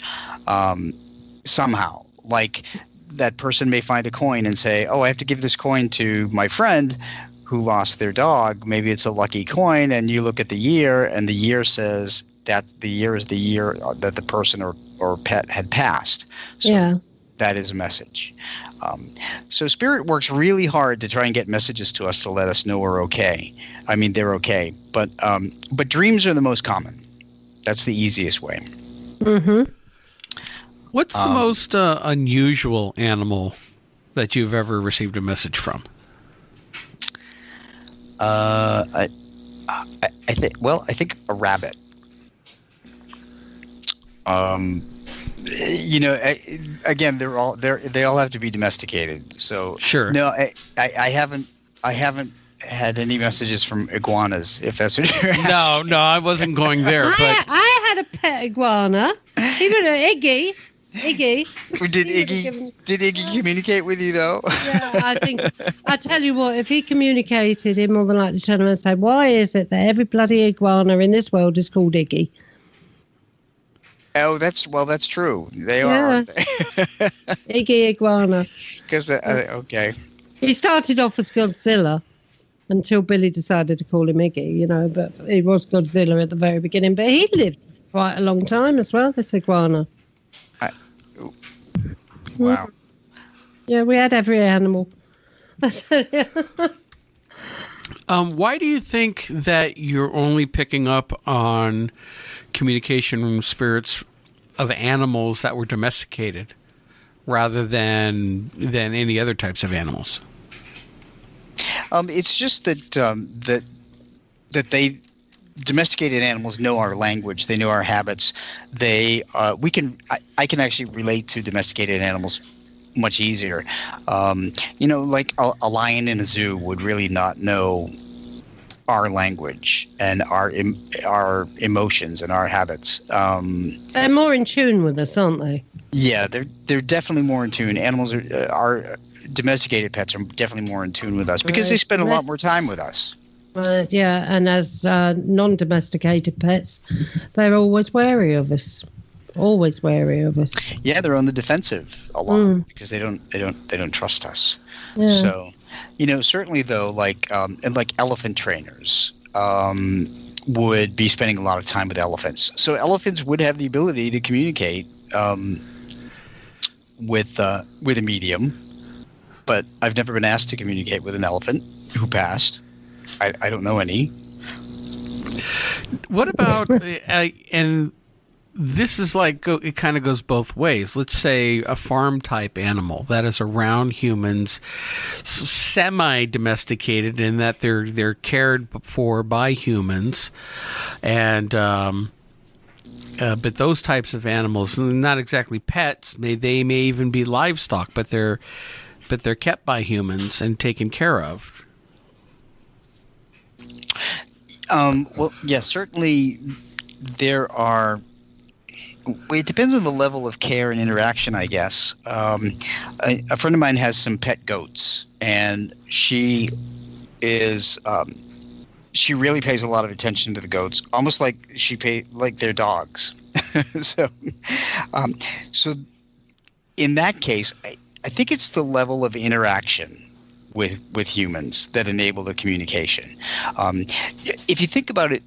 somehow. Like that person may find a coin and say, "Oh, I have to give this coin to my friend who lost their dog." Maybe it's a lucky coin, and you look at the year, and the year says that the year is the year that the person or pet had passed. So that is a message. So spirit works really hard to try and get messages to us to let us know we're okay. I mean, they're okay, but dreams are the most common. That's the easiest way. Mm-hmm. What's the most unusual animal that you've ever received a message from? I think a rabbit. Again, they all have to be domesticated. So sure. No, I haven't had any messages from iguanas. If that's what you're asking. No, I wasn't going there. But I had a pet iguana. He would have Iggy. Did Iggy communicate with you though? Yeah, I tell you what, if he communicated, he'd more than likely turn around and say, "Why is it that every bloody iguana in this world is called Iggy?" Oh, that's true. They are. Iggy iguana. Because okay. He started off as Godzilla until Billy decided to call him Iggy, but he was Godzilla at the very beginning. But he lived quite a long time as well, this iguana. Wow. Yeah, we had every animal. Why do you think that you're only picking up on communication from spirits of animals that were domesticated rather than any other types of animals? It's just that they domesticated animals know our language, they know our habits. I can actually relate to domesticated animals much easier. Like a lion in a zoo would really not know our language and our emotions and our habits. They're more in tune with us, aren't they? Yeah, they're definitely more in tune. Animals are domesticated pets are definitely more in tune with us because they spend a lot more time with us. Yeah, and as non-domesticated pets, they're always wary of us. Always wary of us. Yeah, they're on the defensive a lot because they don't trust us. Yeah. So, certainly though, like elephant trainers would be spending a lot of time with elephants. So elephants would have the ability to communicate with a medium, but I've never been asked to communicate with an elephant who passed. I don't know any. What about and this is it kind of goes both ways. Let's say a farm type animal that is around humans, semi-domesticated in that they're cared for by humans, and but those types of animals, not exactly pets, they may even be livestock, but they're kept by humans and taken care of. Well, yeah, certainly there are. It depends on the level of care and interaction, I guess. A friend of mine has some pet goats, and she really pays a lot of attention to the goats, almost like like their dogs. So in that case, I think it's the level of interaction with humans that enable the communication. If you think about it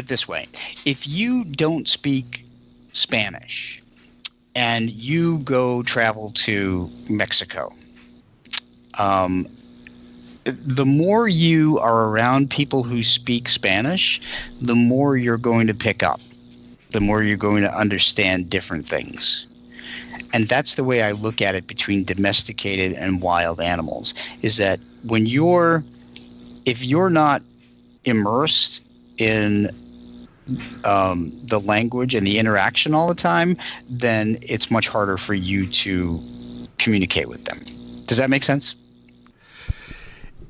this way: if you don't speak Spanish and you go travel to Mexico, the more you are around people who speak Spanish, the more you're going to pick up, the more you're going to understand different things. And that's the way I look at it between domesticated and wild animals, is that if you're not immersed in the language and the interaction all the time, then it's much harder for you to communicate with them. Does that make sense?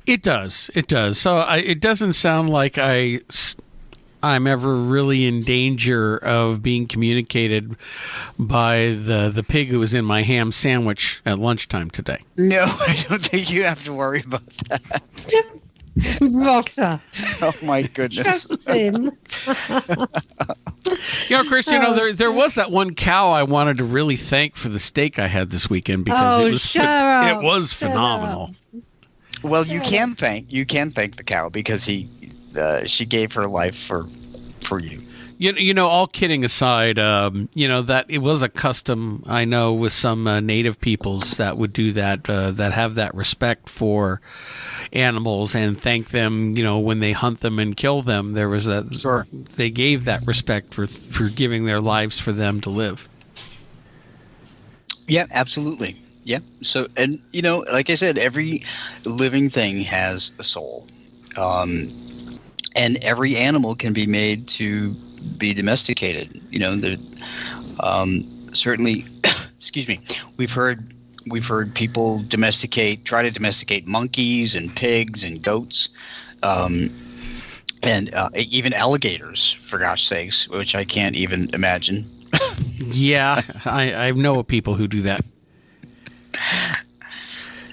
It does. So it doesn't sound like I'm ever really in danger of being communicated by the pig who was in my ham sandwich at lunchtime today. No, I don't think you have to worry about that. Rotter. Oh my goodness. Trust him. Chris, there was that one cow I wanted to really thank for the steak I had this weekend because it was phenomenal. Well, you can thank the cow because she gave her life for you. All kidding aside, that it was a custom, I know, with some native peoples that would do that, that have that respect for animals and thank them, when they hunt them and kill them. There was that. Sure. They gave that respect for giving their lives for them to live. Yeah, absolutely. Yeah. So, and like I said, every living thing has a soul, and every animal can be made to be domesticated. Certainly, excuse me. We've heard people try to domesticate monkeys and pigs and goats. and even alligators, for gosh sakes, which I can't even imagine. Yeah, I know of people who do that.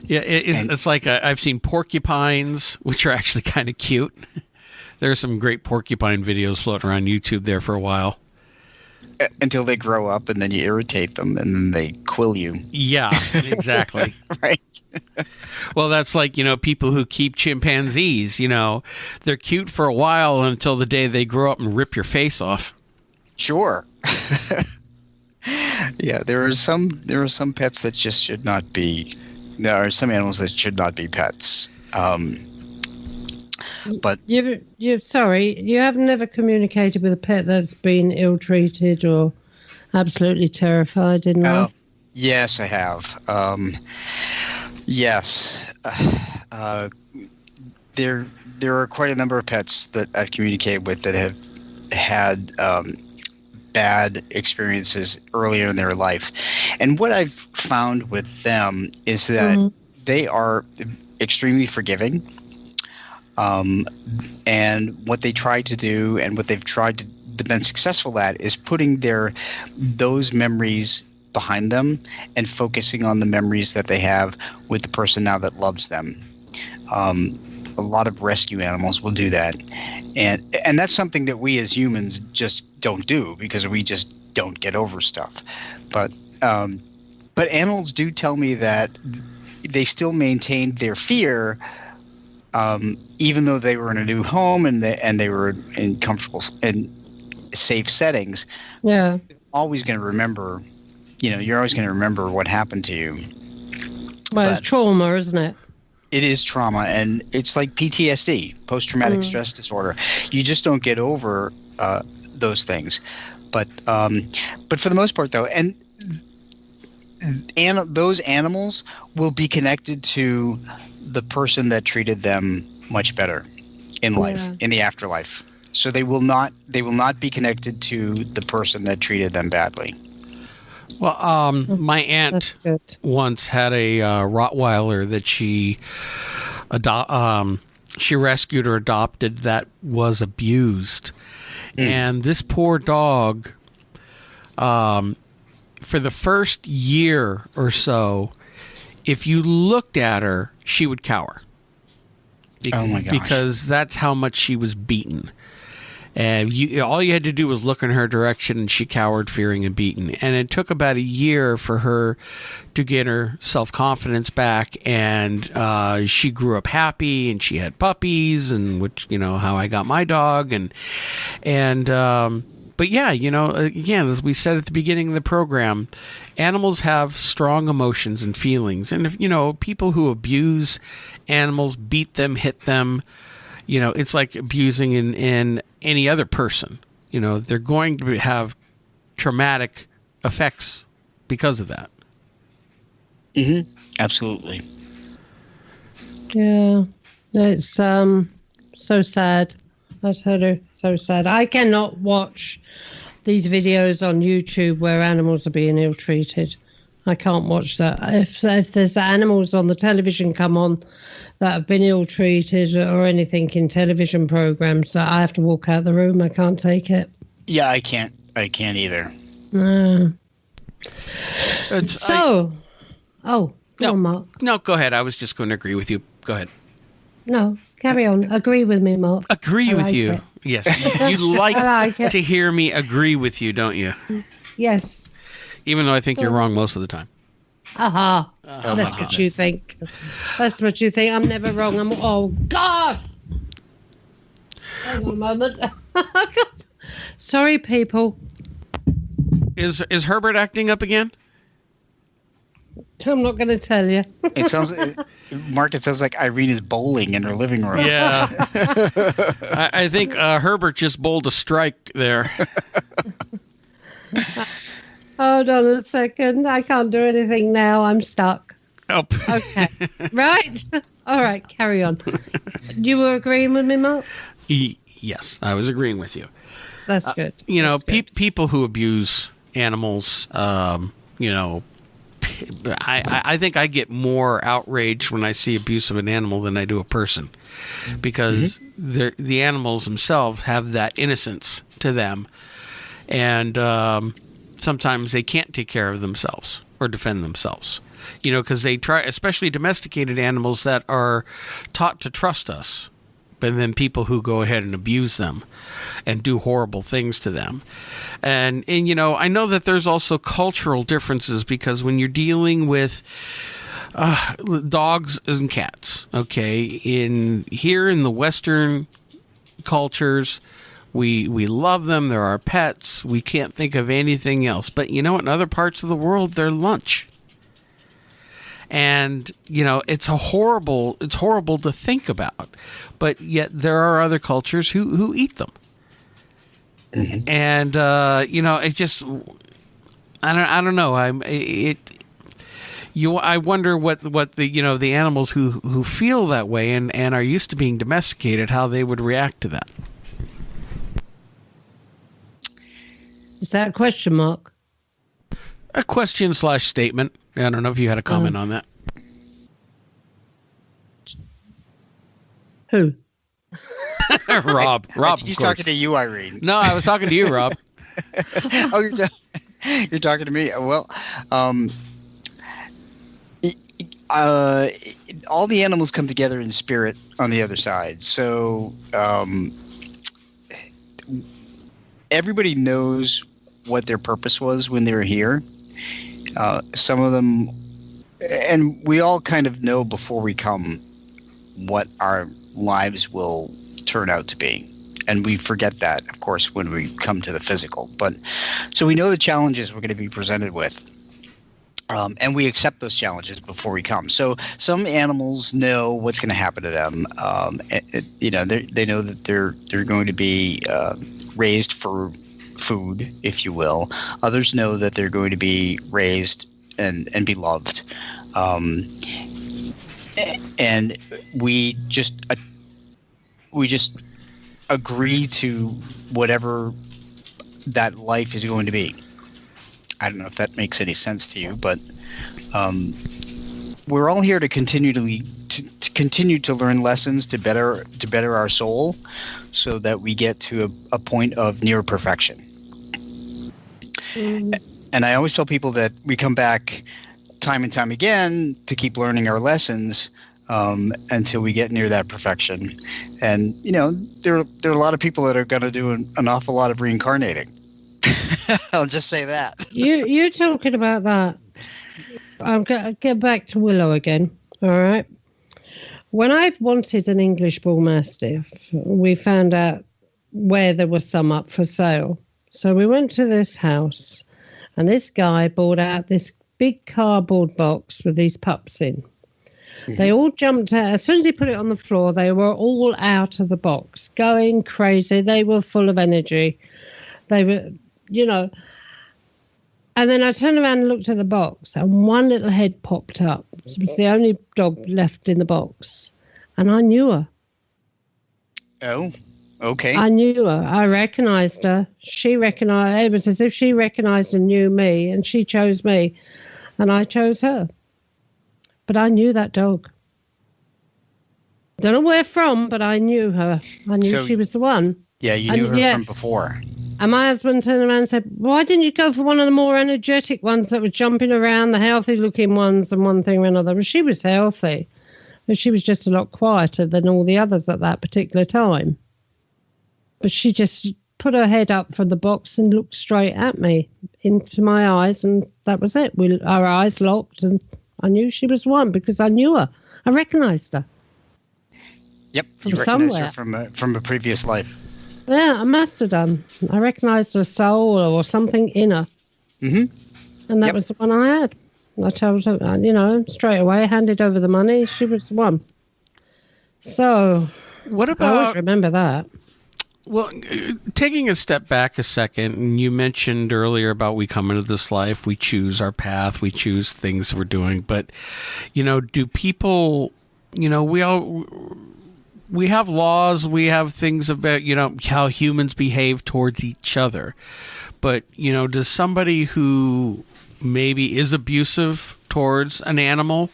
Yeah, it's like I've seen porcupines, which are actually kind of cute. There's some great porcupine videos floating around YouTube there for a while. Until they grow up, and then you irritate them, and then they quill you. Yeah, exactly. Right. Well, that's like, people who keep chimpanzees, they're cute for a while until the day they grow up and rip your face off. Sure. Yeah, there are some pets that just should not be. There are some animals that should not be pets. But you have never communicated with a pet that's been ill-treated or absolutely terrified in life? Yes, I have. Yes. There are quite a number of pets that I've communicated with that have had bad experiences earlier in their life. And what I've found with them is that they are extremely forgiving. And what they try to do, and what they've been successful at, is putting those memories behind them and focusing on the memories that they have with the person now that loves them. A lot of rescue animals will do that, and that's something that we as humans just don't do because we just don't get over stuff. But animals do tell me that they still maintained their fear. Even though they were in a new home and they were in comfortable and safe settings, yeah, always going to remember. You're always going to remember what happened to you. Well, it's trauma, isn't it? It is trauma, and it's like PTSD, post-traumatic stress disorder. You just don't get over those things. But for the most part, though, and those animals will be connected to the person that treated them much better in life, in the afterlife. So they will not be connected to the person that treated them badly. Well, my aunt once had a Rottweiler that she rescued or adopted that was abused. And this poor dog, for the first year or so, if you looked at her, she would cower. Oh my gosh. Because that's how much she was beaten. And all you had to do was look in her direction, and she cowered, fearing and beaten. And it took about a year for her to get her self-confidence back, and she grew up happy, and she had puppies, and which, how I got my dog, but yeah, again, as we said at the beginning of the program, animals have strong emotions and feelings, and if people who abuse animals, beat them, hit them, it's like abusing in any other person. They're going to have traumatic effects because of that. Mm-hmm. Absolutely. Yeah, it's so sad. I tell you, so sad. I cannot watch these videos on YouTube where animals are being ill-treated. I can't watch that. If there's animals on the television come on that have been ill-treated or anything in television programs, that I have to walk out of the room. I can't take it. Yeah, I can't either. No. No, Mark. No, go ahead. I was just going to agree with you. Go ahead. No, carry on. Agree with me, Mark. Agree with you. It. Yes. You like to hear me agree with you, don't you? Yes. Even though I think you're wrong most of the time. Aha. That's what you think. That's what you think. I'm never wrong. Oh, God! Hang on a moment. Sorry, people. Is Herbert acting up again? I'm not going to tell you. It sounds, Mark, it sounds like Irene is bowling in her living room. Yeah. I think Herbert just bowled a strike there. Hold on a second. I can't do anything now. I'm stuck. Oh. Okay. Right. All right. Carry on. You were agreeing with me, Mark? Yes, I was agreeing with you. That's good. People who abuse animals, I think I get more outraged when I see abuse of an animal than I do a person, because the animals themselves have that innocence to them, and sometimes they can't take care of themselves or defend themselves. Because they try, especially domesticated animals that are taught to trust us, but then people who go ahead and abuse them and do horrible things to them. And I know that there's also cultural differences, because when you're dealing with dogs and cats, okay, here in the Western cultures, we love them. They're our pets. We can't think of anything else. But in other parts of the world, they're lunch. And, it's horrible to think about, but yet there are other cultures who eat them. Mm-hmm. And, it's just, I don't know. I wonder what the, the animals who feel that way and are used to being domesticated, how they would react to that. Is that a question mark? A question/statement. I don't know if you had a comment on that. Who? Rob. He's talking to you, Irene. No, I was talking to you, Rob. Oh, you're talking to me. Well, all the animals come together in spirit on the other side. So everybody knows what their purpose was when they were here. Some of them, and we all kind of know before we come what our lives will turn out to be. And we forget that, of course, when we come to the physical. But so we know the challenges we're going to be presented with. And we accept those challenges before we come. So some animals know what's going to happen to them. They know that they're going to be raised for food, if you will. Others know that they're going to be raised and be loved. And we just agree to whatever that life is going to be. I don't know if that makes any sense to you, but we're all here to continue to learn lessons to better our soul, so that we get to a point of near perfection. Mm. And I always tell people that we come back time and time again to keep learning our lessons until we get near that perfection. And there are a lot of people that are going to do an awful lot of reincarnating. I'll just say that. You're talking about that. I'm going to get back to Willow again. All right. When I've wanted an English Bull Mastiff, we found out where there was some up for sale. So we went to this house, and this guy bought out this big cardboard box with these pups in. Mm-hmm. They all jumped out. As soon as he put it on the floor, they were all out of the box, going crazy. They were full of energy. They were, And then I turned around and looked at the box, and one little head popped up. It was the only dog left in the box. And I knew her. Oh, okay. I knew her. I recognized her. She recognized. It was as if she recognized and knew me, and she chose me, and I chose her. But I knew that dog. Don't know where from, but I knew her. I knew she was the one. Yeah, you knew her from before. And my husband turned around and said, why didn't you go for one of the more energetic ones that were jumping around, the healthy-looking ones and one thing or another? Well, she was healthy, but she was just a lot quieter than all the others at that particular time. But she just put her head up from the box and looked straight at me, into my eyes, and that was it. Our eyes locked, and I knew she was one because I knew her. I recognized her. Yep, from you recognized somewhere. her from a previous life. Yeah, I must have done. I recognised her soul or something in her. Mm-hmm. And that was the one I had. I told her, straight away, handed over the money. She was the one. So, what about? I always remember that. Well, taking a step back a second, and you mentioned earlier about we come into this life, we choose our path, we choose things we're doing. But, do people, we have laws, we have things about, how humans behave towards each other. But, does somebody who maybe is abusive towards an animal,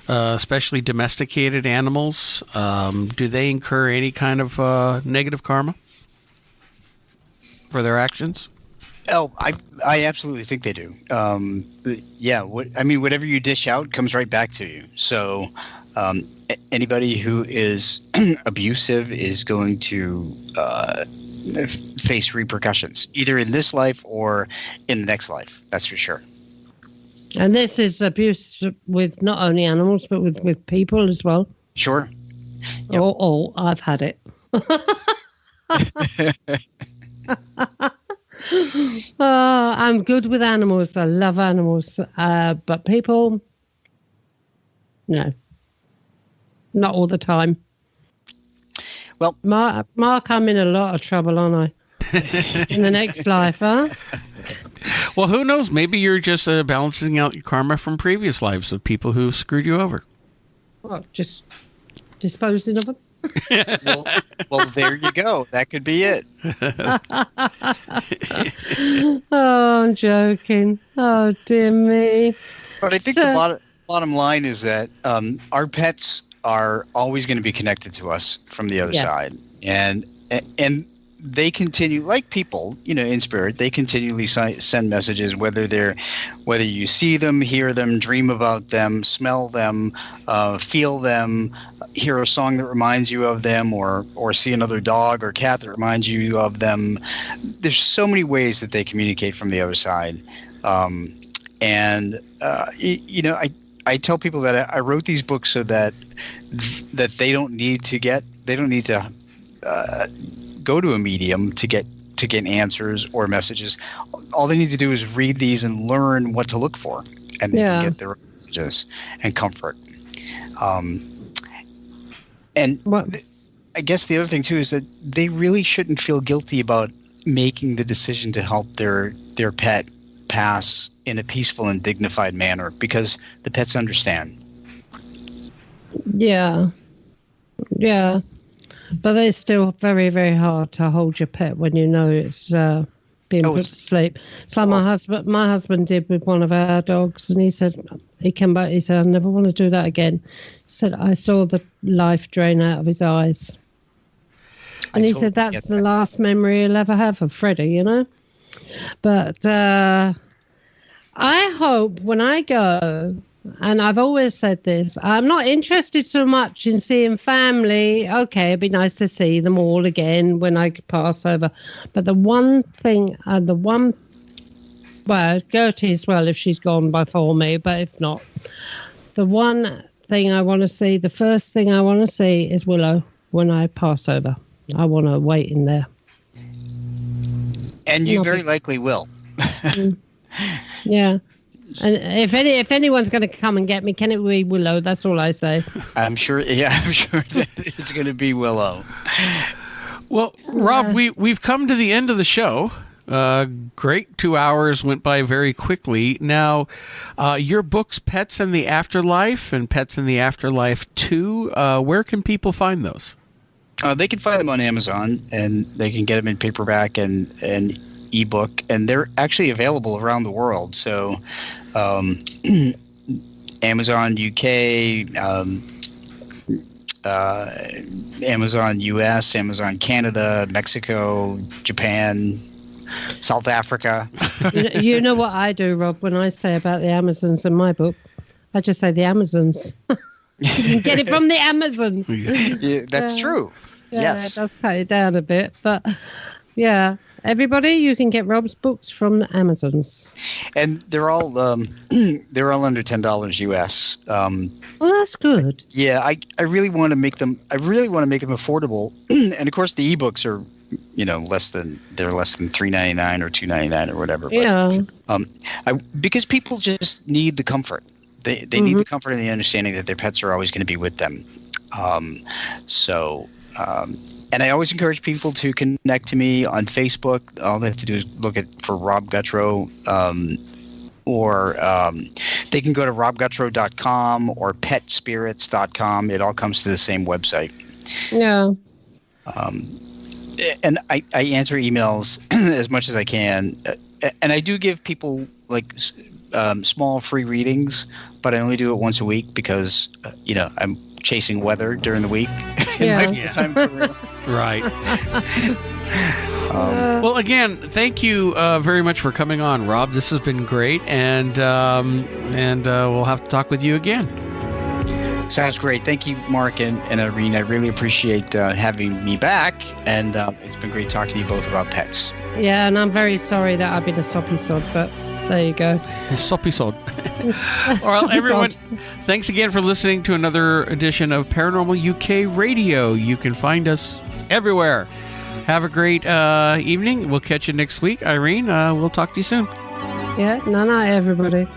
especially domesticated animals, do they incur any kind of negative karma for their actions? Oh, I absolutely think they do. Whatever you dish out comes right back to you. So anybody who is abusive is going to face repercussions, either in this life or in the next life. That's for sure. And this is abuse with not only animals, but with people as well. Sure. Yep. Oh, I've had it. I'm good with animals. I love animals. But people, no. Not all the time. Well, Mark, I'm in a lot of trouble, aren't I? In the next life, huh? Well, who knows? Maybe you're just balancing out your karma from previous lives of people who screwed you over. Well, just disposing of them? well, there you go. That could be it. Oh, I'm joking. Oh, dear me. But I think the bottom line is that our pets are always going to be connected to us from the other side. And they continue, like people, in spirit, they continually send messages, whether you see them, hear them, dream about them, smell them, feel them, hear a song that reminds you of them, or see another dog or cat that reminds you of them. There's so many ways that they communicate from the other side. I tell people that I wrote these books so that they don't need to go to a medium to get answers or messages. All they need to do is read these and learn what to look for, and they can get their messages and comfort. I guess the other thing too is that they really shouldn't feel guilty about making the decision to help their pet pass in a peaceful and dignified manner, because the pets understand. Yeah. But it's still very, very hard to hold your pet when you know it's being put to sleep. It's like my husband did with one of our dogs, and he came back, he said, I never want to do that again. He said, I saw the life drain out of his eyes. And he said, that's the last memory he'll ever have of Freddie, But I hope when I go, and I've always said this, I'm not interested so much in seeing family. Okay, it'd be nice to see them all again when I pass over. But the one thing, Gertie as well, if she's gone before me, but if not, the one thing I want to see, the first thing I want to see is Willow when I pass over. I want to wait in there. And you very likely will. Yeah. And if anyone's going to come and get me, can it be Willow? That's all I say. I'm sure that it's going to be Willow. Well, Rob, we've come to the end of the show. Great 2 hours went by very quickly. Now, your books, Pets in the Afterlife and Pets in the Afterlife 2, where can people find those? They can find them on Amazon, and they can get them in paperback and ebook, and they're actually available around the world. So Amazon UK, Amazon US, Amazon Canada, Mexico, Japan, South Africa. You know what I do, Rob, when I say about the Amazons in my book? I just say the Amazons. You can get it from the Amazons. Yeah, that's true. Yes. It does cut it down a bit, but yeah. Everybody, you can get Rob's books from the Amazons, and they're all under $10 US. Well, that's good. Yeah, I really want to make them. I really want to make them affordable, and of course the ebooks are, less than $3.99 or $2.99 or whatever. But, yeah. Because people just need the comfort. They need the comfort and the understanding that their pets are always going to be with them. And I always encourage people to connect to me on Facebook. All they have to do is look for Rob Gutro, or they can go to robgutro.com or petspirits.com. It all comes to the same website. Yeah. And I answer emails as much as I can. And I do give people small free readings, but I only do it once a week because, I'm chasing weather during the week. Yeah. In my full-time career. Right. Well, again, thank you very much for coming on, Rob. This has been great, and we'll have to talk with you again. Sounds great. Thank you, Mark and Irene. I really appreciate having me back, and it's been great talking to you both about pets. Yeah, and I'm very sorry that I've been a soppy sod, but there you go. Soppy sod. Well, everyone, thanks again for listening to another edition of Paranormal UK Radio. You can find us everywhere. Have a great evening. We'll catch you next week. Irene, we'll talk to you soon. Yeah, night, everybody.